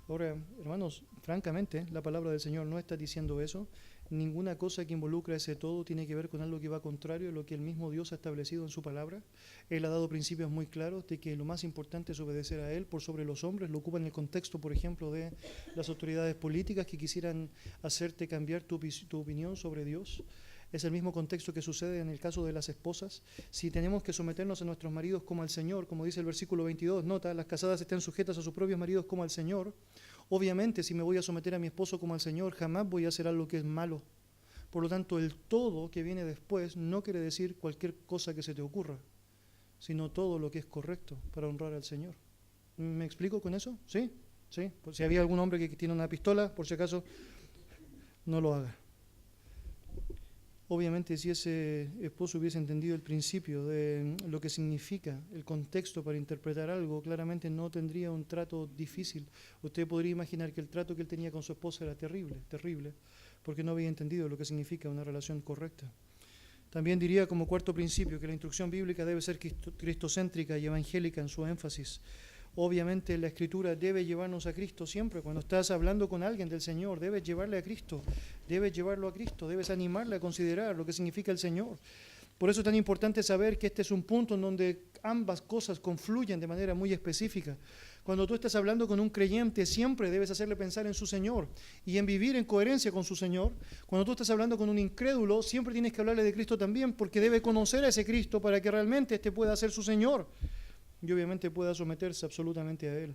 Ahora, hermanos, francamente, la palabra del Señor no está diciendo eso. Ninguna cosa que involucra ese todo tiene que ver con algo que va contrario a lo que el mismo Dios ha establecido en su palabra. Él ha dado principios muy claros de que lo más importante es obedecer a Él por sobre los hombres. Lo ocupa en el contexto, por ejemplo, de las autoridades políticas que quisieran hacerte cambiar tu opinión sobre Dios. Es el mismo contexto que sucede en el caso de las esposas. Si tenemos que someternos a nuestros maridos como al Señor, como dice el versículo 22, nota, las casadas estén sujetas a sus propios maridos como al Señor. Obviamente, si me voy a someter a mi esposo como al Señor, jamás voy a hacer algo que es malo. Por lo tanto, el todo que viene después no quiere decir cualquier cosa que se te ocurra, sino todo lo que es correcto para honrar al Señor. ¿Me explico con eso? ¿Sí? ¿Sí? Pues si había algún hombre que tiene una pistola, por si acaso, no lo haga. Obviamente, si ese esposo hubiese entendido el principio de lo que significa el contexto para interpretar algo, claramente no tendría un trato difícil. Usted podría imaginar que el trato que él tenía con su esposa era terrible, terrible, porque no había entendido lo que significa una relación correcta. También diría como cuarto principio que la instrucción bíblica debe ser cristocéntrica y evangélica en su énfasis. Obviamente la Escritura debe llevarnos a Cristo siempre. Cuando estás hablando con alguien del Señor, debes llevarle a Cristo, debes llevarlo a Cristo, debes animarle a considerar lo que significa el Señor. Por eso es tan importante saber que este es un punto en donde ambas cosas confluyen de manera muy específica. Cuando tú estás hablando con un creyente, siempre debes hacerle pensar en su Señor y en vivir en coherencia con su Señor. Cuando tú estás hablando con un incrédulo, siempre tienes que hablarle de Cristo también, porque debe conocer a ese Cristo para que realmente éste pueda ser su Señor y obviamente pueda someterse absolutamente a Él.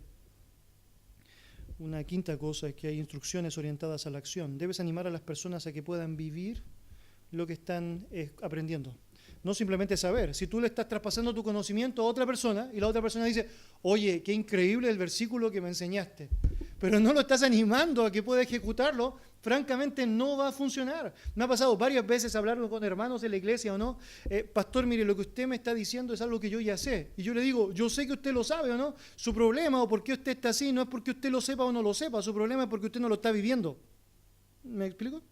Una quinta cosa es que hay instrucciones orientadas a la acción. Debes animar a las personas a que puedan vivir lo que están aprendiendo. No simplemente saber. Si tú le estás traspasando tu conocimiento a otra persona y la otra persona dice, oye, qué increíble el versículo que me enseñaste, pero no lo estás animando a que pueda ejecutarlo, francamente no va a funcionar. Me ha pasado varias veces hablar con hermanos de la iglesia o no, pastor, mire, lo que usted me está diciendo es algo que yo ya sé. Y yo le digo, yo sé que usted lo sabe o no. Su problema o por qué usted está así no es porque usted lo sepa o no lo sepa, su problema es porque usted no lo está viviendo. ¿Me explico?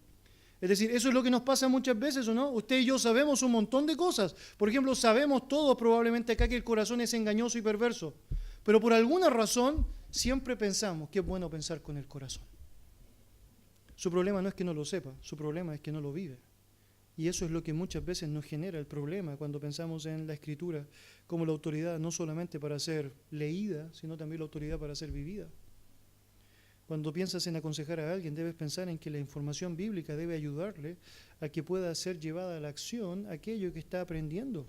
Es decir, eso es lo que nos pasa muchas veces, ¿o no? Usted y yo sabemos un montón de cosas. Por ejemplo, sabemos todos probablemente acá que el corazón es engañoso y perverso. Pero por alguna razón siempre pensamos que es bueno pensar con el corazón. Su problema no es que no lo sepa, su problema es que no lo vive. Y eso es lo que muchas veces nos genera el problema cuando pensamos en la Escritura como la autoridad no solamente para ser leída, sino también la autoridad para ser vivida. Cuando piensas en aconsejar a alguien, debes pensar en que la información bíblica debe ayudarle a que pueda ser llevada a la acción aquello que está aprendiendo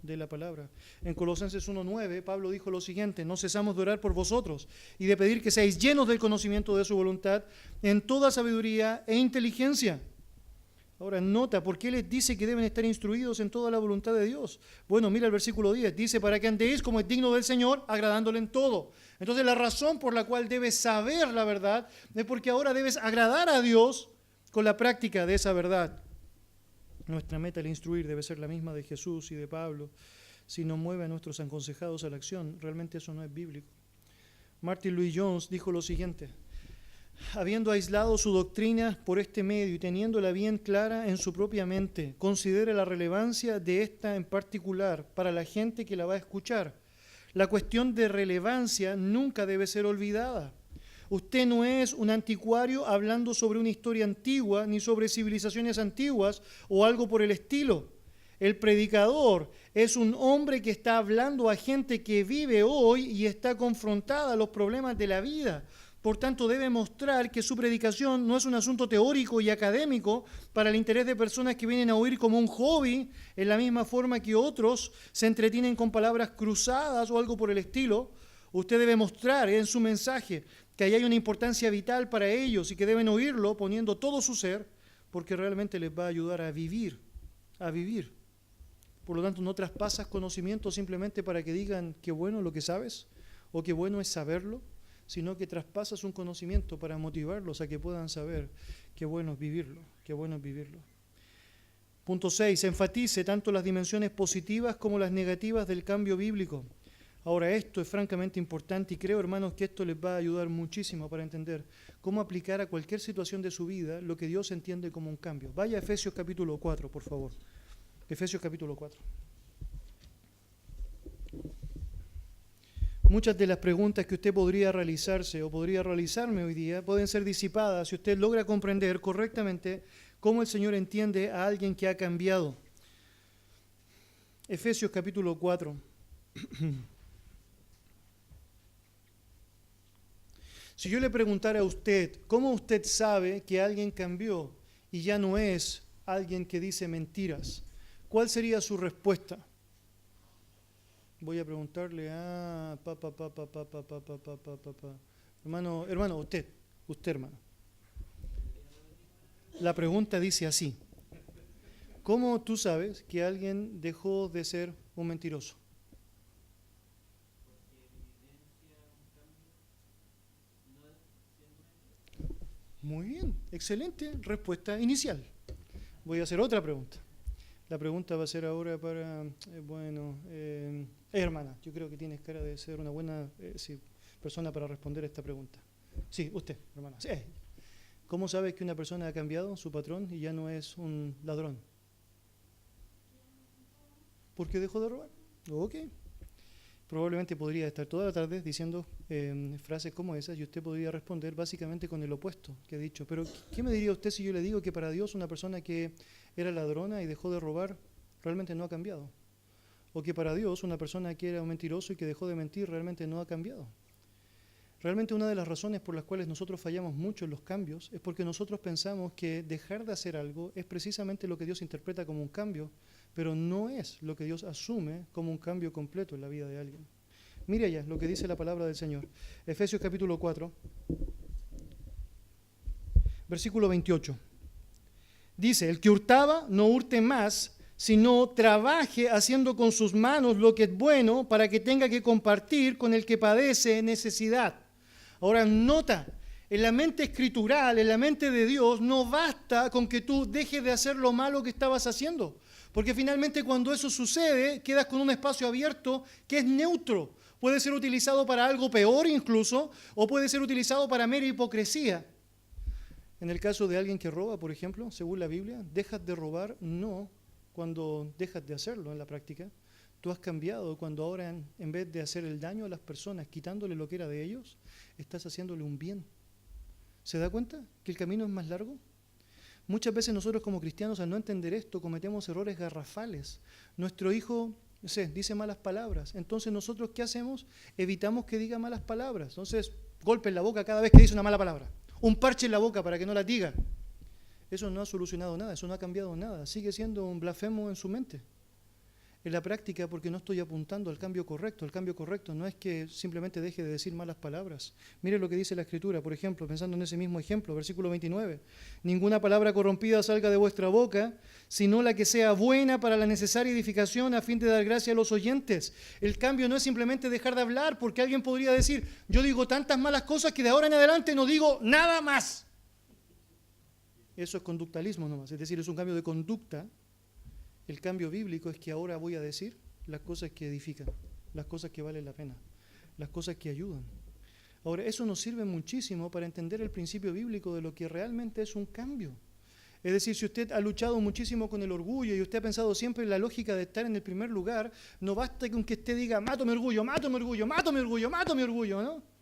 de la palabra. En Colosenses 1:9, Pablo dijo lo siguiente: no cesamos de orar por vosotros y de pedir que seáis llenos del conocimiento de su voluntad en toda sabiduría e inteligencia. Ahora nota, ¿por qué les dice que deben estar instruidos en toda la voluntad de Dios? Bueno, mira el versículo 10, dice, para que andéis como es digno del Señor, agradándole en todo. Entonces la razón por la cual debes saber la verdad es porque ahora debes agradar a Dios con la práctica de esa verdad. Nuestra meta al instruir debe ser la misma de Jesús y de Pablo. Si no mueve a nuestros aconsejados a la acción, realmente eso no es bíblico. Martin Lloyd-Jones dijo lo siguiente: habiendo aislado su doctrina por este medio y teniéndola bien clara en su propia mente, considere la relevancia de esta en particular para la gente que la va a escuchar. La cuestión de relevancia nunca debe ser olvidada. Usted no es un anticuario hablando sobre una historia antigua ni sobre civilizaciones antiguas o algo por el estilo. El predicador es un hombre que está hablando a gente que vive hoy y está confrontada a los problemas de la vida. Por tanto, debe mostrar que su predicación no es un asunto teórico y académico para el interés de personas que vienen a oír como un hobby, en la misma forma que otros se entretienen con palabras cruzadas o algo por el estilo. Usted debe mostrar en su mensaje que ahí hay una importancia vital para ellos y que deben oírlo poniendo todo su ser, porque realmente les va a ayudar a vivir, a vivir. Por lo tanto, no traspasas conocimiento simplemente para que digan qué bueno lo que sabes o qué bueno es saberlo, sino que traspasas un conocimiento para motivarlos a que puedan saber qué bueno es vivirlo, qué bueno es vivirlo. Punto 6. Enfatice tanto las dimensiones positivas como las negativas del cambio bíblico. Ahora, esto es francamente importante y creo, hermanos, que esto les va a ayudar muchísimo para entender cómo aplicar a cualquier situación de su vida lo que Dios entiende como un cambio. Vaya a Efesios capítulo 4, por favor. Efesios capítulo 4. Muchas de las preguntas que usted podría realizarse o podría realizarme hoy día pueden ser disipadas si usted logra comprender correctamente ¿Cómo el Señor entiende a alguien que ha cambiado? Efesios capítulo 4. Si yo le preguntara a usted, ¿cómo usted sabe que alguien cambió y ya no es alguien que dice mentiras? ¿Cuál sería su respuesta? Voy a preguntarle a hermano, usted hermano. La pregunta dice así: ¿cómo tú sabes que alguien dejó de ser un mentiroso? Muy bien, excelente respuesta inicial. Voy a hacer otra pregunta. La pregunta va a ser ahora para, hermana, yo creo que tienes cara de ser una buena persona para responder esta pregunta. Sí, usted, hermana. Sí. ¿Cómo sabe que una persona ha cambiado su patrón y ya no es un ladrón? ¿Por qué dejó de robar? Ok. Probablemente podría estar toda la tarde diciendo frases como esas y usted podría responder básicamente con el opuesto que he dicho. Pero, ¿qué me diría usted si yo le digo que para Dios una persona que era ladrona y dejó de robar realmente no ha cambiado? O que para Dios una persona que era un mentiroso y que dejó de mentir realmente no ha cambiado. Realmente una de las razones por las cuales nosotros fallamos mucho en los cambios es porque nosotros pensamos que dejar de hacer algo es precisamente lo que Dios interpreta como un cambio, pero no es lo que Dios asume como un cambio completo en la vida de alguien. Mire allá lo que dice la palabra del Señor. Efesios capítulo 4, versículo 28. Dice: el que hurtaba, no hurte más, sino trabaje haciendo con sus manos lo que es bueno para que tenga que compartir con el que padece necesidad. Ahora nota, en la mente escritural, en la mente de Dios, no basta con que tú dejes de hacer lo malo que estabas haciendo. Porque finalmente cuando eso sucede, quedas con un espacio abierto que es neutro. Puede ser utilizado para algo peor incluso, o puede ser utilizado para mera hipocresía. En el caso de alguien que roba, por ejemplo, según la Biblia, dejas de robar no cuando dejas de hacerlo en la práctica. Tú has cambiado cuando ahora en vez de hacer el daño a las personas, quitándole lo que era de ellos, estás haciéndole un bien. ¿Se da cuenta que el camino es más largo? Muchas veces nosotros como cristianos, al no entender esto, cometemos errores garrafales. Nuestro hijo, no sé, dice malas palabras. Entonces nosotros, ¿qué hacemos? Evitamos que diga malas palabras. Entonces, golpe en la boca cada vez que dice una mala palabra. Un parche en la boca para que no la diga. Eso no ha solucionado nada, eso no ha cambiado nada. Sigue siendo un blasfemo en su mente. En la práctica, porque no estoy apuntando al cambio correcto. El cambio correcto no es que simplemente deje de decir malas palabras. Mire lo que dice la Escritura, por ejemplo, pensando en ese mismo ejemplo, versículo 29. Ninguna palabra corrompida salga de vuestra boca, sino la que sea buena para la necesaria edificación a fin de dar gracia a los oyentes. El cambio no es simplemente dejar de hablar, porque alguien podría decir: yo digo tantas malas cosas que de ahora en adelante no digo nada más. Eso es conductalismo nomás, es decir, es un cambio de conducta. El cambio bíblico es que ahora voy a decir las cosas que edifican, las cosas que valen la pena, las cosas que ayudan. Ahora, eso nos sirve muchísimo para entender el principio bíblico de lo que realmente es un cambio. Es decir, si usted ha luchado muchísimo con el orgullo y usted ha pensado siempre en la lógica de estar en el primer lugar, no basta con que usted diga: mato mi orgullo, mato mi orgullo, mato mi orgullo, mato mi orgullo, ¿no?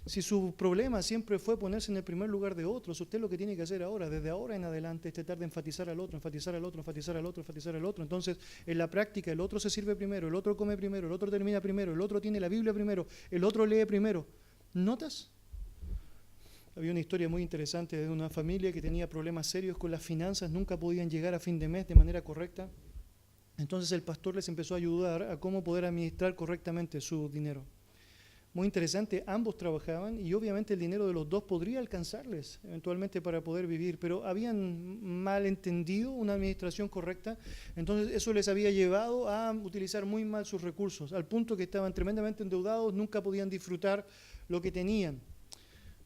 Si su problema siempre fue ponerse en el primer lugar de otros, usted lo que tiene que hacer ahora, desde ahora en adelante, es tratar de enfatizar al otro, enfatizar al otro, enfatizar al otro, enfatizar al otro. Entonces, en la práctica, el otro se sirve primero, el otro come primero, el otro termina primero, el otro tiene la Biblia primero, el otro lee primero. ¿Notas? Había una historia muy interesante de una familia que tenía problemas serios con las finanzas, nunca podían llegar a fin de mes de manera correcta. Entonces el pastor les empezó a ayudar a cómo poder administrar correctamente su dinero. Muy interesante, ambos trabajaban y obviamente el dinero de los dos podría alcanzarles eventualmente para poder vivir, pero habían mal entendido una administración correcta, entonces eso les había llevado a utilizar muy mal sus recursos, al punto que estaban tremendamente endeudados, nunca podían disfrutar lo que tenían.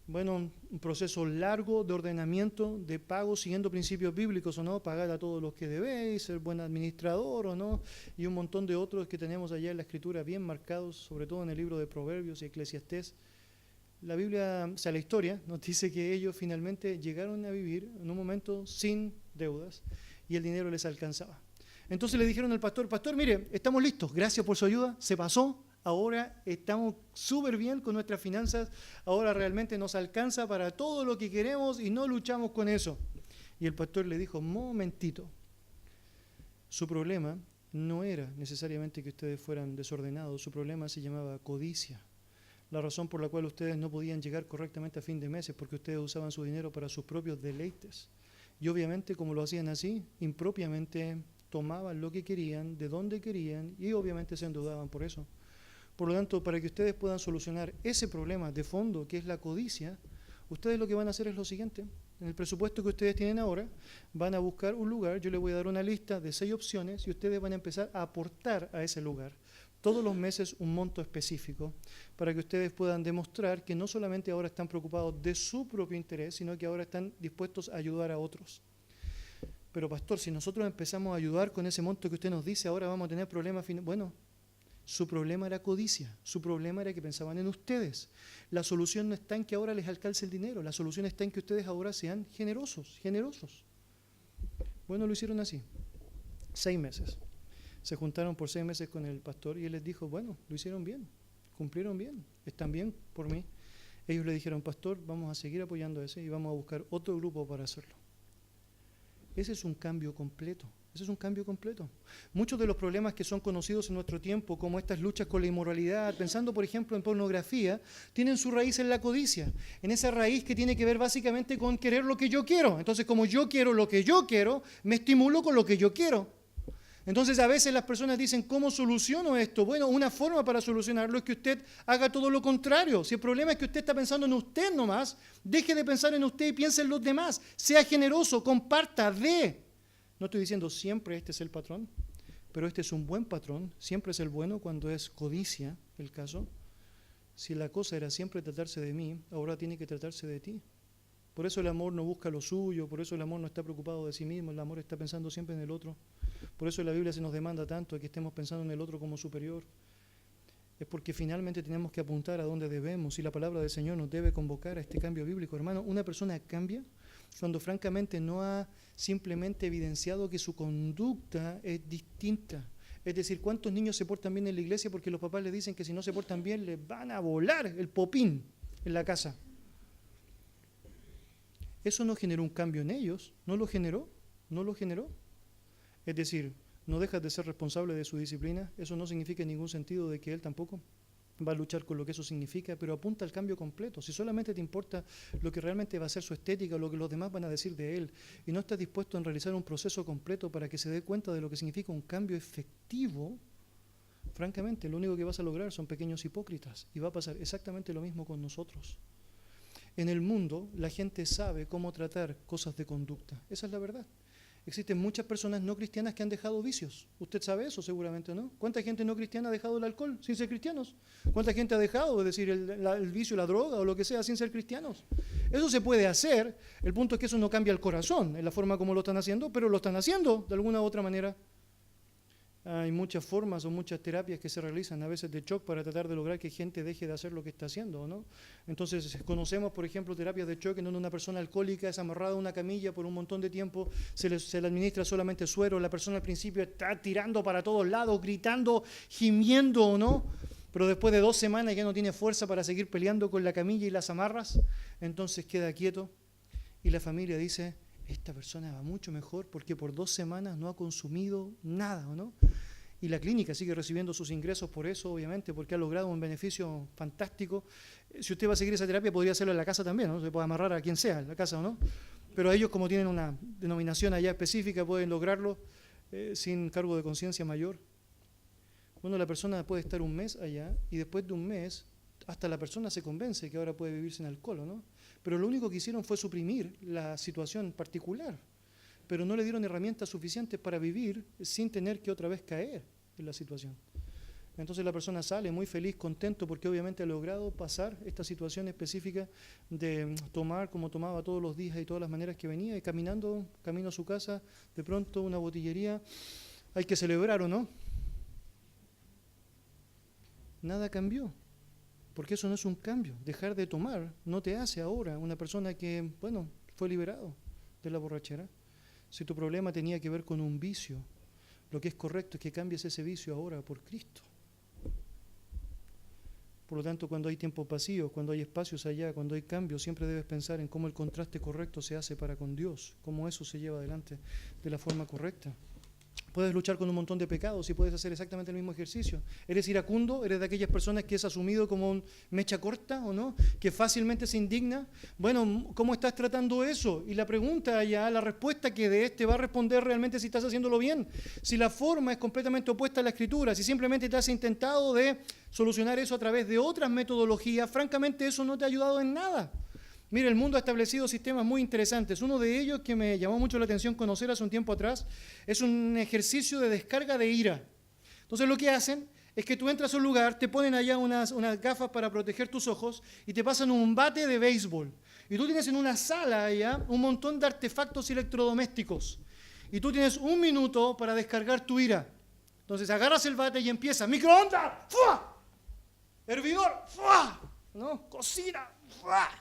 Bueno, un proceso largo de ordenamiento, de pago, siguiendo principios bíblicos, ¿o no? Pagar a todos los que debéis, ser buen administrador, ¿o no? Y un montón de otros que tenemos allá en la Escritura bien marcados, sobre todo en el libro de Proverbios y Eclesiastés. La Biblia, o sea, la historia nos dice que ellos finalmente llegaron a vivir en un momento sin deudas y el dinero les alcanzaba. Entonces le dijeron al pastor: pastor, mire, estamos listos, gracias por su ayuda, se pasó. Ahora estamos súper bien con nuestras finanzas, ahora realmente nos alcanza para todo lo que queremos y no luchamos con eso. Y el pastor le dijo, momentito, su problema no era necesariamente que ustedes fueran desordenados, su problema se llamaba codicia. La razón por la cual ustedes no podían llegar correctamente a fin de mes es porque ustedes usaban su dinero para sus propios deleites. Y obviamente, como lo hacían así, impropiamente tomaban lo que querían, de donde querían, y obviamente se endeudaban por eso. Por lo tanto, para que ustedes puedan solucionar ese problema de fondo, que es la codicia, ustedes lo que van a hacer es lo siguiente. En el presupuesto que ustedes tienen ahora, van a buscar un lugar, yo les voy a dar una lista de 6 opciones, y ustedes van a empezar a aportar a ese lugar todos los meses un monto específico, para que ustedes puedan demostrar que no solamente ahora están preocupados de su propio interés, sino que ahora están dispuestos a ayudar a otros. Pero pastor, si nosotros empezamos a ayudar con ese monto que usted nos dice, ahora vamos a tener problemas. Bueno, su problema era codicia, su problema era que pensaban en ustedes. La solución no está en que ahora les alcance el dinero, la solución está en que ustedes ahora sean generosos. Bueno, lo hicieron así, 6 meses. Se juntaron por 6 meses con el pastor y él les dijo, bueno, lo hicieron bien, cumplieron bien, están bien por mí. Ellos le dijeron, pastor, vamos a seguir apoyando a ese y vamos a buscar otro grupo para hacerlo. Ese es un cambio completo. Muchos de los problemas que son conocidos en nuestro tiempo, como estas luchas con la inmoralidad, pensando por ejemplo en pornografía, tienen su raíz en la codicia, en esa raíz que tiene que ver básicamente con querer lo que yo quiero. Entonces, como yo quiero lo que yo quiero, me estimulo con lo que yo quiero. Entonces a veces las personas dicen, ¿cómo soluciono esto? Bueno, una forma para solucionarlo es que usted haga todo lo contrario. Si el problema es que usted está pensando en usted nomás, deje de pensar en usted y piense en los demás. Sea generoso, comparta, dé. No estoy diciendo siempre este es el patrón, pero este es un buen patrón. Siempre es el bueno cuando es codicia el caso. Si la cosa era siempre tratarse de mí, ahora tiene que tratarse de ti. Por eso el amor no busca lo suyo, por eso el amor no está preocupado de sí mismo, el amor está pensando siempre en el otro. Por eso la Biblia se nos demanda tanto que estemos pensando en el otro como superior. Es porque finalmente tenemos que apuntar a donde debemos y la palabra del Señor nos debe convocar a este cambio bíblico. Hermano, una persona cambia cuando francamente no ha simplemente evidenciado que su conducta es distinta. Es decir, ¿cuántos niños se portan bien en la iglesia porque los papás les dicen que si no se portan bien les van a volar el popín en la casa? Eso no generó un cambio en ellos, no lo generó. Es decir, no dejas de ser responsable de su disciplina, eso no significa en ningún sentido de que él tampoco va a luchar con lo que eso significa, pero apunta al cambio completo. Si solamente te importa lo que realmente va a ser su estética o lo que los demás van a decir de él, y no estás dispuesto a realizar un proceso completo para que se dé cuenta de lo que significa un cambio efectivo, francamente, lo único que vas a lograr son pequeños hipócritas, y va a pasar exactamente lo mismo con nosotros. En el mundo, la gente sabe cómo tratar cosas de conducta. Esa es la verdad. Existen muchas personas no cristianas que han dejado vicios. Usted sabe eso seguramente, ¿no? ¿Cuánta gente no cristiana ha dejado el alcohol sin ser cristianos? ¿Cuánta gente ha dejado, es decir, el vicio, la droga o lo que sea sin ser cristianos? Eso se puede hacer. El punto es que eso no cambia el corazón en la forma como lo están haciendo, pero lo están haciendo de alguna u otra manera. Hay muchas formas o muchas terapias que se realizan a veces de shock para tratar de lograr que gente deje de hacer lo que está haciendo, ¿no? Entonces conocemos, por ejemplo, terapias de shock en donde una persona alcohólica es amarrada a una camilla por un montón de tiempo, se le administra solamente suero, la persona al principio está tirando para todos lados, gritando, gimiendo, ¿no? Pero después de 2 semanas ya no tiene fuerza para seguir peleando con la camilla y las amarras, entonces queda quieto y la familia dice, esta persona va mucho mejor porque por 2 semanas no ha consumido nada, ¿no? Y la clínica sigue recibiendo sus ingresos por eso, obviamente, porque ha logrado un beneficio fantástico. Si usted va a seguir esa terapia, podría hacerlo en la casa también, ¿no? Se puede amarrar a quien sea, en la casa o no. Pero ellos, como tienen una denominación allá específica, pueden lograrlo sin cargo de conciencia mayor. Bueno, la persona puede estar 1 mes allá y después de 1 mes, hasta la persona se convence que ahora puede vivir sin alcohol, ¿no? Pero lo único que hicieron fue suprimir la situación particular, pero no le dieron herramientas suficientes para vivir sin tener que otra vez caer en la situación. Entonces la persona sale muy feliz, contento, porque obviamente ha logrado pasar esta situación específica de tomar como tomaba todos los días y todas las maneras que venía, y caminando, camino a su casa, de pronto una botillería, hay que celebrar o no. Nada cambió. Porque eso no es un cambio. Dejar de tomar no te hace ahora una persona que, bueno, fue liberado de la borrachera. Si tu problema tenía que ver con un vicio, lo que es correcto es que cambies ese vicio ahora por Cristo. Por lo tanto, cuando hay tiempos vacíos, cuando hay espacios allá, cuando hay cambios, siempre debes pensar en cómo el contraste correcto se hace para con Dios, cómo eso se lleva adelante de la forma correcta. Puedes luchar con un montón de pecados y puedes hacer exactamente el mismo ejercicio. ¿Eres iracundo? ¿Eres de aquellas personas que es asumido como un mecha corta o no? ¿Que fácilmente se indigna? Bueno, ¿cómo estás tratando eso? Y la pregunta ya, la respuesta que de este va a responder realmente si estás haciéndolo bien. Si la forma es completamente opuesta a la Escritura, si simplemente te has intentado de solucionar eso a través de otras metodologías, francamente eso no te ha ayudado en nada. Mire, el mundo ha establecido sistemas muy interesantes. Uno de ellos que me llamó mucho la atención conocer hace un tiempo atrás es un ejercicio de descarga de ira. Entonces lo que hacen es que tú entras a un lugar, te ponen allá unas gafas para proteger tus ojos y te pasan un bate de béisbol. Y tú tienes en una sala allá un montón de artefactos electrodomésticos. Y tú tienes 1 minuto para descargar tu ira. Entonces agarras el bate y empieza, microondas, ¡fua! Hervidor, ¡fua! ¿No? Cocina, ¡fua!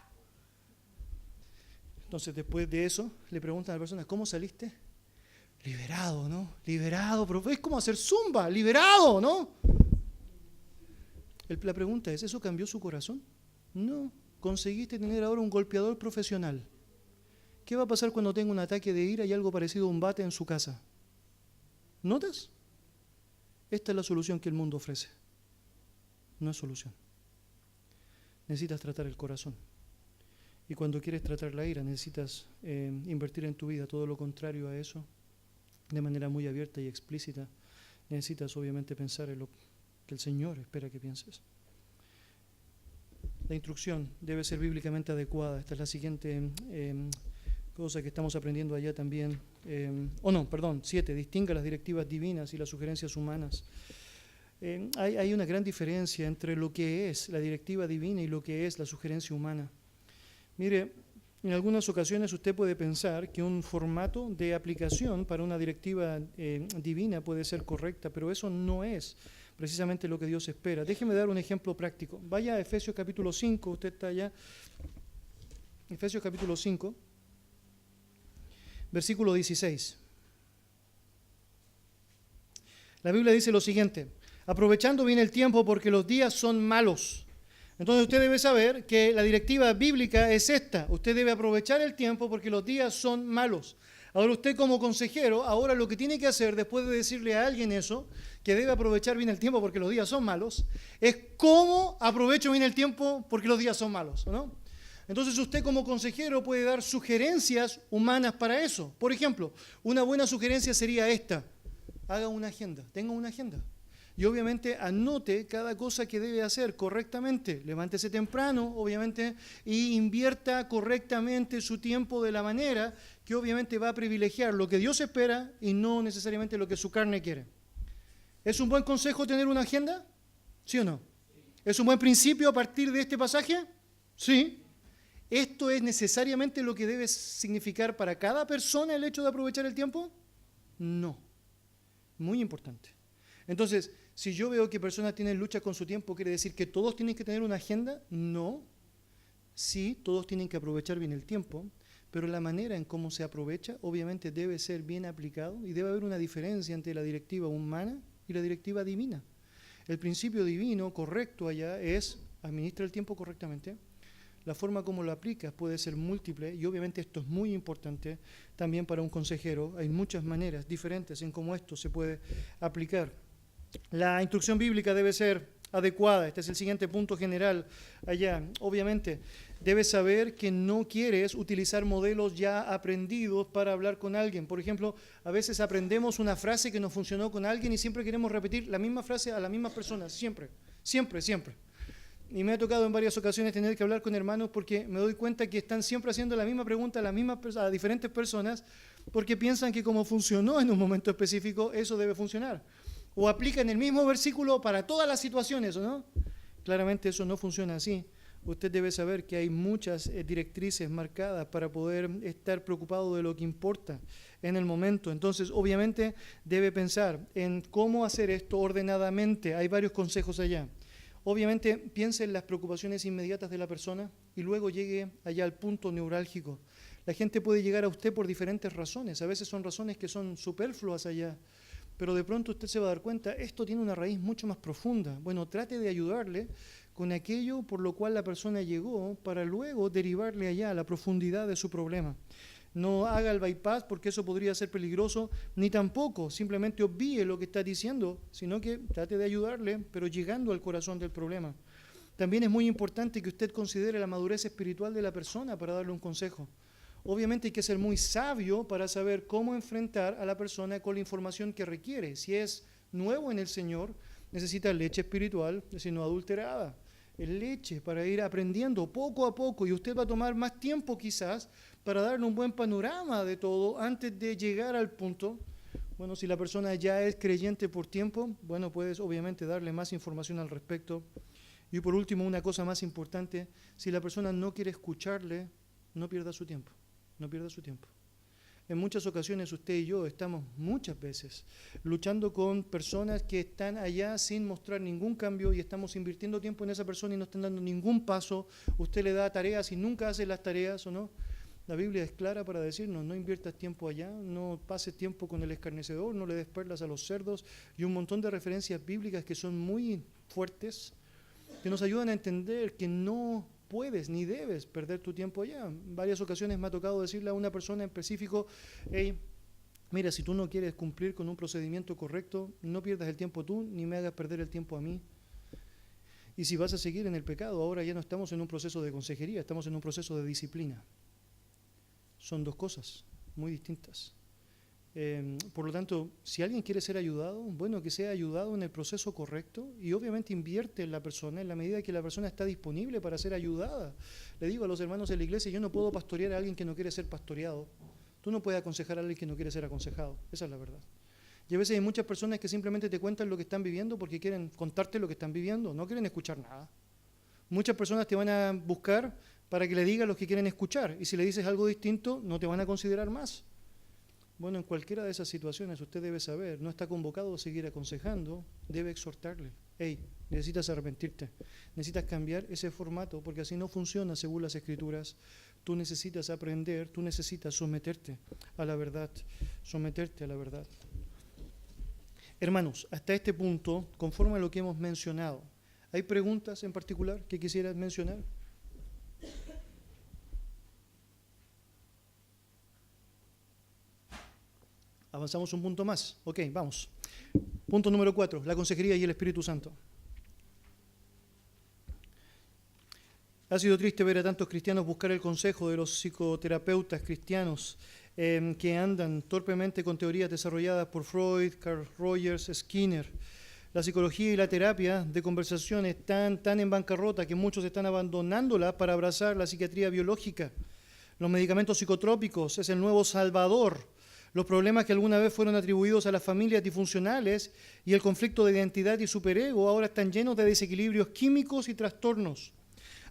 Entonces, después de eso, le preguntan a la persona, ¿cómo saliste? Liberado, ¿no? Liberado, pero es como hacer zumba, liberado, ¿no? La pregunta es, ¿eso cambió su corazón? No, conseguiste tener ahora un golpeador profesional. ¿Qué va a pasar cuando tenga un ataque de ira y algo parecido a un bate en su casa? ¿Notas? Esta es la solución que el mundo ofrece. No es solución. Necesitas tratar el corazón. Y cuando quieres tratar la ira, necesitas invertir en tu vida todo lo contrario a eso, de manera muy abierta y explícita. Necesitas obviamente pensar en lo que el Señor espera que pienses. La instrucción debe ser bíblicamente adecuada. Esta es la siguiente cosa que estamos aprendiendo allá también. 7. Distinga las directivas divinas y las sugerencias humanas. Hay una gran diferencia entre lo que es la directiva divina y lo que es la sugerencia humana. Mire, en algunas ocasiones usted puede pensar que un formato de aplicación para una directiva divina puede ser correcta, pero eso no es precisamente lo que Dios espera. Déjeme dar un ejemplo práctico. Vaya a Efesios capítulo 5, usted está allá. Efesios capítulo 5, versículo 16. La Biblia dice lo siguiente, aprovechando bien el tiempo porque los días son malos. Entonces usted debe saber que la directiva bíblica es esta. Usted debe aprovechar el tiempo porque los días son malos. Ahora usted como consejero, ahora lo que tiene que hacer después de decirle a alguien eso, que debe aprovechar bien el tiempo porque los días son malos, es cómo aprovecho bien el tiempo porque los días son malos, ¿no? Entonces usted como consejero puede dar sugerencias humanas para eso. Por ejemplo, una buena sugerencia sería esta. Haga una agenda, tenga una agenda. Y obviamente anote cada cosa que debe hacer correctamente. Levántese temprano, obviamente, y invierta correctamente su tiempo de la manera que obviamente va a privilegiar lo que Dios espera y no necesariamente lo que su carne quiere. ¿Es un buen consejo tener una agenda? ¿Sí o no? ¿Es un buen principio a partir de este pasaje? Sí. ¿Esto es necesariamente lo que debe significar para cada persona el hecho de aprovechar el tiempo? No. Muy importante. Entonces, si yo veo que personas tienen lucha con su tiempo, ¿quiere decir que todos tienen que tener una agenda? No. Sí, todos tienen que aprovechar bien el tiempo, pero la manera en cómo se aprovecha obviamente debe ser bien aplicado y debe haber una diferencia entre la directiva humana y la directiva divina. El principio divino correcto allá es administra el tiempo correctamente. La forma como lo aplicas puede ser múltiple y obviamente esto es muy importante también para un consejero. Hay muchas maneras diferentes en cómo esto se puede aplicar. La instrucción bíblica debe ser adecuada. Este es el siguiente punto general allá. Obviamente, debes saber que no quieres utilizar modelos ya aprendidos para hablar con alguien. Por ejemplo, a veces aprendemos una frase que nos funcionó con alguien y siempre queremos repetir la misma frase a la misma persona. Siempre. Y me ha tocado en varias ocasiones tener que hablar con hermanos porque me doy cuenta que están siempre haciendo la misma pregunta a diferentes personas porque piensan que como funcionó en un momento específico, eso debe funcionar. O aplican el mismo versículo para todas las situaciones, ¿o no? Claramente eso no funciona así. Usted debe saber que hay muchas directrices marcadas para poder estar preocupado de lo que importa en el momento. Entonces, obviamente, debe pensar en cómo hacer esto ordenadamente. Hay varios consejos allá. Obviamente, piense en las preocupaciones inmediatas de la persona y luego llegue allá al punto neurálgico. La gente puede llegar a usted por diferentes razones. A veces son razones que son superfluas allá. Pero de pronto usted se va a dar cuenta, esto tiene una raíz mucho más profunda. Bueno, trate de ayudarle con aquello por lo cual la persona llegó para luego derivarle allá a la profundidad de su problema. No haga el bypass porque eso podría ser peligroso, ni tampoco simplemente obvíe lo que está diciendo, sino que trate de ayudarle, pero llegando al corazón del problema. También es muy importante que usted considere la madurez espiritual de la persona para darle un consejo. Obviamente hay que ser muy sabio para saber cómo enfrentar a la persona con la información que requiere. Si es nuevo en el Señor, necesita leche espiritual, es decir, no adulterada. Es leche para ir aprendiendo poco a poco, y usted va a tomar más tiempo quizás para darle un buen panorama de todo antes de llegar al punto. Bueno, si la persona ya es creyente por tiempo, bueno, puedes obviamente darle más información al respecto. Y por último, una cosa más importante, si la persona no quiere escucharle, no pierda su tiempo, no pierda su tiempo. En muchas ocasiones usted y yo estamos muchas veces luchando con personas que están allá sin mostrar ningún cambio, y estamos invirtiendo tiempo en esa persona y no están dando ningún paso. Usted le da tareas y nunca hace las tareas, ¿o no? La Biblia es clara para decirnos: no inviertas tiempo allá, no pases tiempo con el escarnecedor, no le des perlas a los cerdos, y un montón de referencias bíblicas que son muy fuertes, que nos ayudan a entender que no puedes ni debes perder tu tiempo allá. En varias ocasiones me ha tocado decirle a una persona en específico: hey, mira, si tú no quieres cumplir con un procedimiento correcto, no pierdas el tiempo tú, ni me hagas perder el tiempo a mí. Y si vas a seguir en el pecado, ahora ya no estamos en un proceso de consejería, estamos en un proceso de disciplina. Son dos cosas muy distintas. Por lo tanto, si alguien quiere ser ayudado, bueno, que sea ayudado en el proceso correcto, y obviamente invierte en la persona en la medida que la persona está disponible para ser ayudada. Le digo a los hermanos de la iglesia: yo no puedo pastorear a alguien que no quiere ser pastoreado. Tú no puedes aconsejar a alguien que no quiere ser aconsejado. Esa es la verdad. Y a veces hay muchas personas que simplemente te cuentan lo que están viviendo porque quieren contarte lo que están viviendo, no quieren escuchar nada. Muchas personas te van a buscar para que le digas lo que quieren escuchar, y si le dices algo distinto, no te van a considerar más. Bueno, en cualquiera de esas situaciones usted debe saber, no está convocado a seguir aconsejando, debe exhortarle: hey, necesitas arrepentirte, necesitas cambiar ese formato, porque así no funciona según las Escrituras. Tú necesitas aprender, tú necesitas someterte a la verdad, someterte a la verdad. Hermanos, hasta este punto, conforme a lo que hemos mencionado, ¿hay preguntas en particular que quisieras mencionar? Avanzamos un punto más. Ok, vamos. Punto número 4, la consejería y el Espíritu Santo. Ha sido triste ver a tantos cristianos buscar el consejo de los psicoterapeutas cristianos que andan torpemente con teorías desarrolladas por Freud, Carl Rogers, Skinner. La psicología y la terapia de conversación están tan en bancarrota que muchos están abandonándola para abrazar la psiquiatría biológica. Los medicamentos psicotrópicos es el nuevo salvador. Los problemas que alguna vez fueron atribuidos a las familias disfuncionales y el conflicto de identidad y superego ahora están llenos de desequilibrios químicos y trastornos.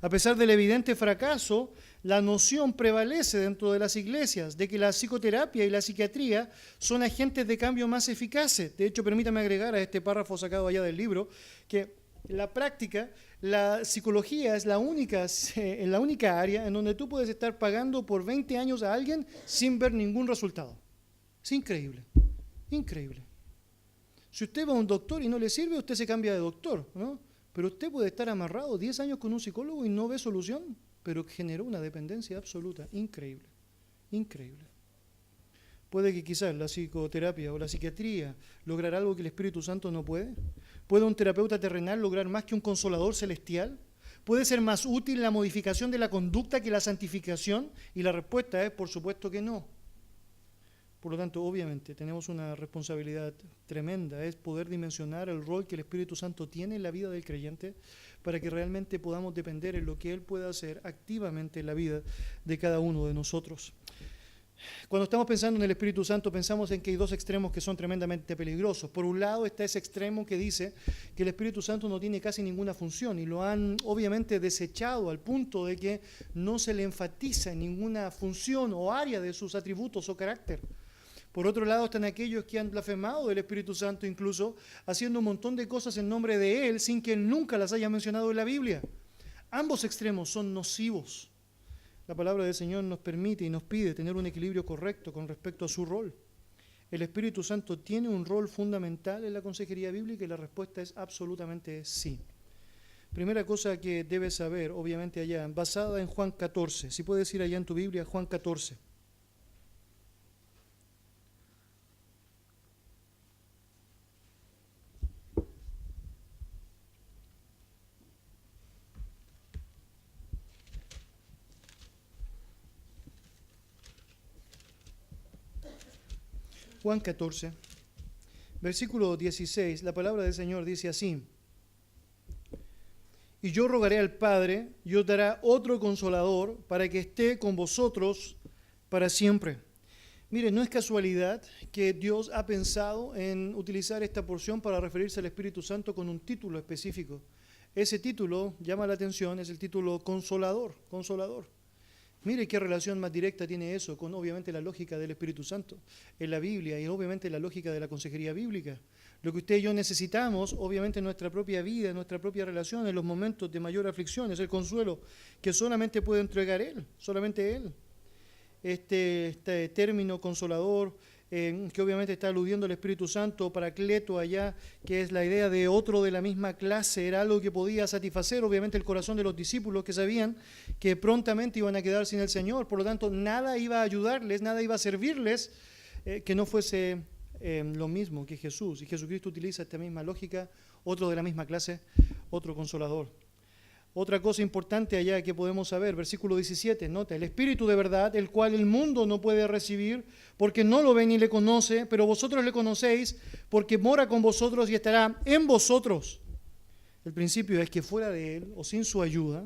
A pesar del evidente fracaso, la noción prevalece dentro de las iglesias de que la psicoterapia y la psiquiatría son agentes de cambio más eficaces. De hecho, permítame agregar a este párrafo sacado allá del libro que en la práctica, la psicología es la única área en donde tú puedes estar pagando por 20 años a alguien sin ver ningún resultado. Es increíble, increíble. Si usted va a un doctor y no le sirve, usted se cambia de doctor, ¿no? Pero usted puede estar amarrado 10 años con un psicólogo y no ve solución, pero generó una dependencia absoluta, increíble, increíble. Puede que quizás la psicoterapia o la psiquiatría lograr algo que el Espíritu Santo no puede. ¿Puede un terapeuta terrenal lograr más que un consolador celestial? ¿Puede ser más útil la modificación de la conducta que la santificación? Y la respuesta es, por supuesto que no. Por lo tanto, obviamente, tenemos una responsabilidad tremenda, es poder dimensionar el rol que el Espíritu Santo tiene en la vida del creyente para que realmente podamos depender en lo que Él pueda hacer activamente en la vida de cada uno de nosotros. Cuando estamos pensando en el Espíritu Santo, pensamos en que hay dos extremos que son tremendamente peligrosos. Por un lado está ese extremo que dice que el Espíritu Santo no tiene casi ninguna función y lo han obviamente desechado al punto de que no se le enfatiza en ninguna función o área de sus atributos o carácter. Por otro lado están aquellos que han blasfemado del Espíritu Santo, incluso haciendo un montón de cosas en nombre de Él sin que Él nunca las haya mencionado en la Biblia. Ambos extremos son nocivos. La palabra del Señor nos permite y nos pide tener un equilibrio correcto con respecto a su rol. ¿El Espíritu Santo tiene un rol fundamental en la consejería bíblica? Y la respuesta es absolutamente sí. Primera cosa que debes saber, obviamente allá, basada en Juan 14. Si puedes ir allá en tu Biblia, Juan 14. Juan 14, versículo 16, la palabra del Señor dice así: y yo rogaré al Padre, y os dará otro consolador, para que esté con vosotros para siempre. Mire, no es casualidad que Dios ha pensado en utilizar esta porción para referirse al Espíritu Santo con un título específico. Ese título llama la atención, es el título consolador, consolador. Mire qué relación más directa tiene eso con obviamente la lógica del Espíritu Santo en la Biblia y obviamente la lógica de la consejería bíblica. Lo que usted y yo necesitamos, obviamente en nuestra propia vida, en nuestra propia relación, en los momentos de mayor aflicción, es el consuelo que solamente puede entregar Él, solamente Él. Este término consolador, que obviamente está aludiendo al Espíritu Santo, paracleto allá, que es la idea de otro de la misma clase, era algo que podía satisfacer obviamente el corazón de los discípulos que sabían que prontamente iban a quedar sin el Señor, por lo tanto nada iba a ayudarles, nada iba a servirles que no fuese lo mismo que Jesús. Y Jesucristo utiliza esta misma lógica, otro de la misma clase, otro consolador. Otra cosa importante allá que podemos saber, versículo 17, nota, el Espíritu de verdad, el cual el mundo no puede recibir, porque no lo ve ni le conoce, pero vosotros le conocéis, porque mora con vosotros y estará en vosotros. El principio es que fuera de Él, o sin su ayuda,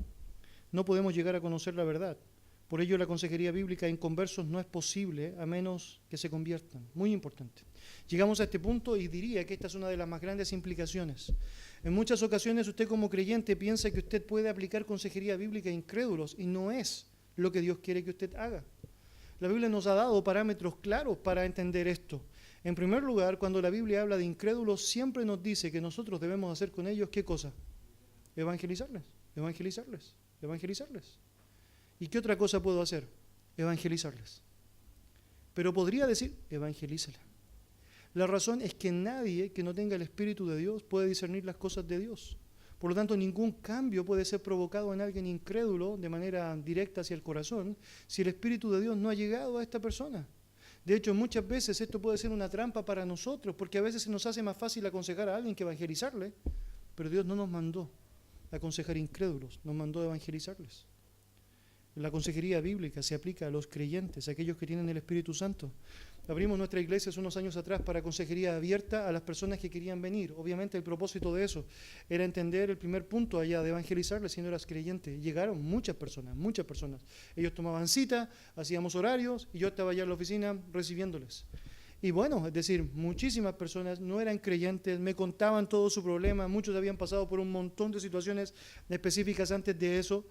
no podemos llegar a conocer la verdad. Por ello la consejería bíblica en conversos no es posible a menos que se conviertan. Muy importante. Llegamos a este punto y diría que esta es una de las más grandes implicaciones. En muchas ocasiones usted como creyente piensa que usted puede aplicar consejería bíblica a incrédulos y no es lo que Dios quiere que usted haga. La Biblia nos ha dado parámetros claros para entender esto. En primer lugar, cuando la Biblia habla de incrédulos, siempre nos dice que nosotros debemos hacer con ellos, ¿qué cosa? Evangelizarles, evangelizarles, evangelizarles. ¿Y qué otra cosa puedo hacer? Evangelizarles. Pero podría decir, evangelízala. La razón es que nadie que no tenga el Espíritu de Dios puede discernir las cosas de Dios. Por lo tanto, ningún cambio puede ser provocado en alguien incrédulo de manera directa hacia el corazón si el Espíritu de Dios no ha llegado a esta persona. De hecho, muchas veces esto puede ser una trampa para nosotros, porque a veces se nos hace más fácil aconsejar a alguien que evangelizarle, pero Dios no nos mandó a aconsejar incrédulos, nos mandó a evangelizarles. La consejería bíblica se aplica a los creyentes, a aquellos que tienen el Espíritu Santo. Abrimos nuestra iglesia hace unos años atrás para consejería abierta a las personas que querían venir. Obviamente el propósito de eso era entender el primer punto allá de evangelizarles si no eras creyente. Llegaron muchas personas, muchas personas. Ellos tomaban cita, hacíamos horarios y yo estaba allá en la oficina recibiéndoles. Y bueno, es decir, muchísimas personas no eran creyentes, me contaban todo su problema, muchos habían pasado por un montón de situaciones específicas antes de eso.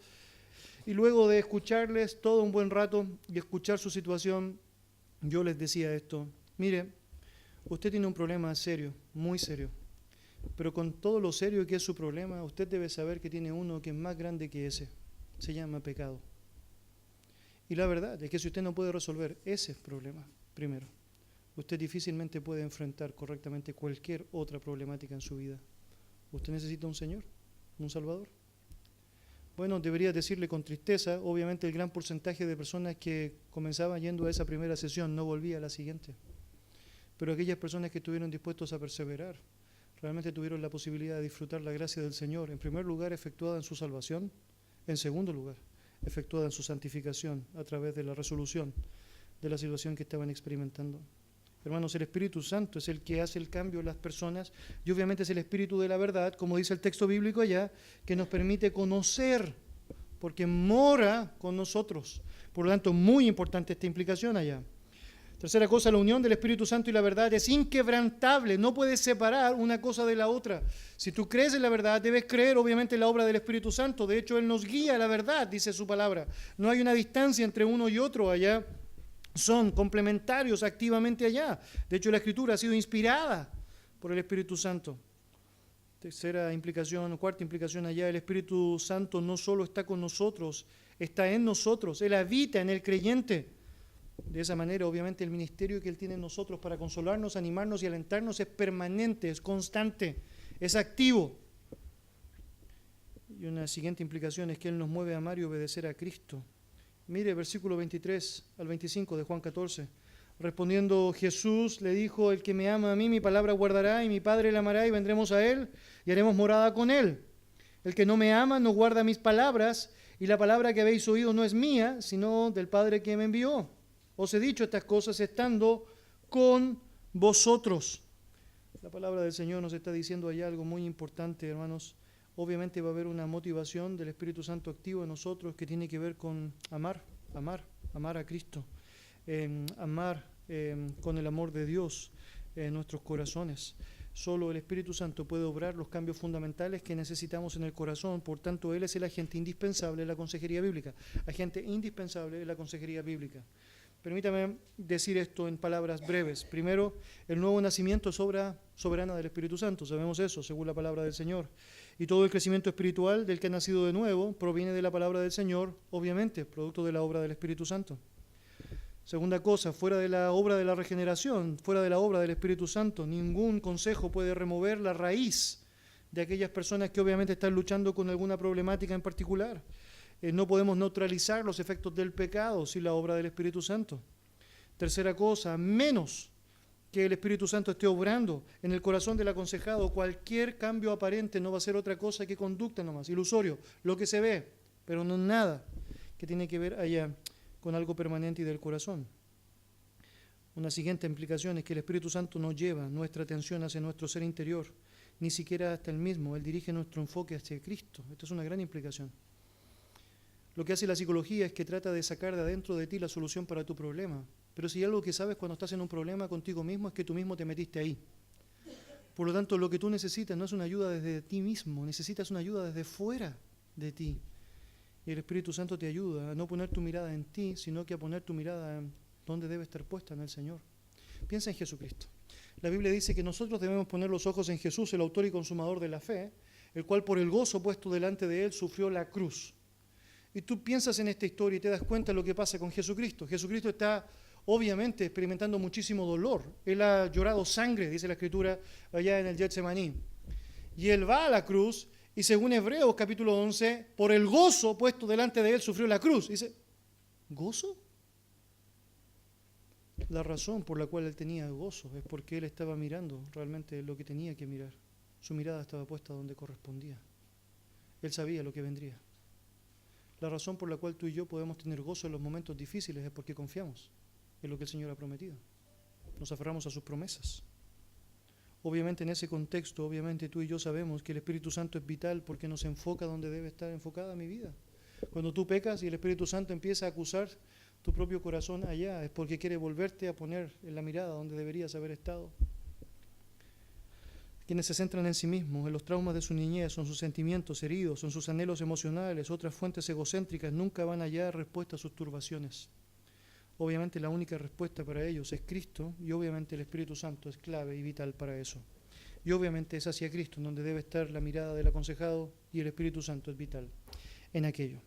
Y luego de escucharles todo un buen rato y escuchar su situación, yo les decía esto: mire, usted tiene un problema serio, muy serio, pero con todo lo serio que es su problema, usted debe saber que tiene uno que es más grande que ese, se llama pecado. Y la verdad es que si usted no puede resolver ese problema primero, usted difícilmente puede enfrentar correctamente cualquier otra problemática en su vida. Usted necesita un Señor, un Salvador. Bueno, debería decirle con tristeza, obviamente el gran porcentaje de personas que comenzaban yendo a esa primera sesión no volvía a la siguiente. Pero aquellas personas que estuvieron dispuestos a perseverar, realmente tuvieron la posibilidad de disfrutar la gracia del Señor, en primer lugar efectuada en su salvación, en segundo lugar efectuada en su santificación a través de la resolución de la situación que estaban experimentando. Hermanos, el Espíritu Santo es el que hace el cambio en las personas y obviamente es el Espíritu de la verdad, como dice el texto bíblico allá, que nos permite conocer, porque mora con nosotros. Por lo tanto, muy importante esta implicación allá. Tercera cosa, la unión del Espíritu Santo y la verdad es inquebrantable, no puedes separar una cosa de la otra. Si tú crees en la verdad, debes creer obviamente en la obra del Espíritu Santo. De hecho, Él nos guía a la verdad, dice su palabra. No hay una distancia entre uno y otro allá. Son complementarios activamente allá. De hecho, la Escritura ha sido inspirada por el Espíritu Santo. Tercera implicación, cuarta implicación allá, el Espíritu Santo no solo está con nosotros, está en nosotros, Él habita en el creyente. De esa manera, obviamente, el ministerio que Él tiene en nosotros para consolarnos, animarnos y alentarnos es permanente, es constante, es activo. Y una siguiente implicación es que Él nos mueve a amar y obedecer a Cristo. Mire, versículo 23 al 25 de Juan 14. Respondiendo Jesús le dijo: el que me ama a mí, mi palabra guardará, y mi Padre le amará, y vendremos a Él, y haremos morada con Él. El que no me ama no guarda mis palabras, y la palabra que habéis oído no es mía, sino del Padre que me envió. Os he dicho estas cosas estando con vosotros. La palabra del Señor nos está diciendo allá algo muy importante, hermanos. Obviamente va a haber una motivación del Espíritu Santo activo en nosotros que tiene que ver con amar a Cristo, amar con el amor de Dios en nuestros corazones. Solo el Espíritu Santo puede obrar los cambios fundamentales que necesitamos en el corazón. Por tanto, Él es el agente indispensable de la consejería bíblica. Agente indispensable de la consejería bíblica. Permítame decir esto en palabras breves. Primero, el nuevo nacimiento es obra soberana del Espíritu Santo. Sabemos eso, según la palabra del Señor. Y todo el crecimiento espiritual del que ha nacido de nuevo proviene de la palabra del Señor, obviamente, producto de la obra del Espíritu Santo. Segunda cosa, fuera de la obra de la regeneración, fuera de la obra del Espíritu Santo, ningún consejo puede remover la raíz de aquellas personas que obviamente están luchando con alguna problemática en particular. No podemos neutralizar los efectos del pecado sin la obra del Espíritu Santo. Tercera cosa, menos que el Espíritu Santo esté obrando en el corazón del aconsejado, cualquier cambio aparente no va a ser otra cosa que conducta nomás, ilusorio, lo que se ve, pero no nada que tiene que ver allá con algo permanente y del corazón. Una siguiente implicación es que el Espíritu Santo no lleva nuestra atención hacia nuestro ser interior, ni siquiera hasta el mismo. Él dirige nuestro enfoque hacia Cristo. Esta es una gran implicación. Lo que hace la psicología es que trata de sacar de adentro de ti la solución para tu problema. Pero si hay algo que sabes cuando estás en un problema contigo mismo es que tú mismo te metiste ahí. Por lo tanto, lo que tú necesitas no es una ayuda desde ti mismo, necesitas una ayuda desde fuera de ti. Y el Espíritu Santo te ayuda a no poner tu mirada en ti, sino que a poner tu mirada en donde debe estar puesta, en el Señor. Piensa en Jesucristo. La Biblia dice que nosotros debemos poner los ojos en Jesús, el autor y consumador de la fe, el cual por el gozo puesto delante de él sufrió la cruz. Y tú piensas en esta historia y te das cuenta de lo que pasa con Jesucristo. Jesucristo está obviamente experimentando muchísimo dolor. Él ha llorado sangre, dice la Escritura, allá en el Getsemaní. Y él va a la cruz y según Hebreos capítulo 11, por el gozo puesto delante de él sufrió la cruz. Dice, ¿gozo? La razón por la cual él tenía gozo es porque él estaba mirando realmente lo que tenía que mirar. Su mirada estaba puesta donde correspondía. Él sabía lo que vendría. La razón por la cual tú y yo podemos tener gozo en los momentos difíciles es porque confiamos en lo que el Señor ha prometido. Nos aferramos a sus promesas. Obviamente en ese contexto, obviamente tú y yo sabemos que el Espíritu Santo es vital porque nos enfoca donde debe estar enfocada mi vida. Cuando tú pecas y el Espíritu Santo empieza a acusar tu propio corazón allá, es porque quiere volverte a poner en la mirada donde deberías haber estado. Quienes se centran en sí mismos, en los traumas de su niñez, son sus sentimientos heridos, son sus anhelos emocionales, otras fuentes egocéntricas, nunca van a hallar respuesta a sus turbaciones. Obviamente la única respuesta para ellos es Cristo y obviamente el Espíritu Santo es clave y vital para eso. Y obviamente es hacia Cristo donde debe estar la mirada del aconsejado y el Espíritu Santo es vital en aquello.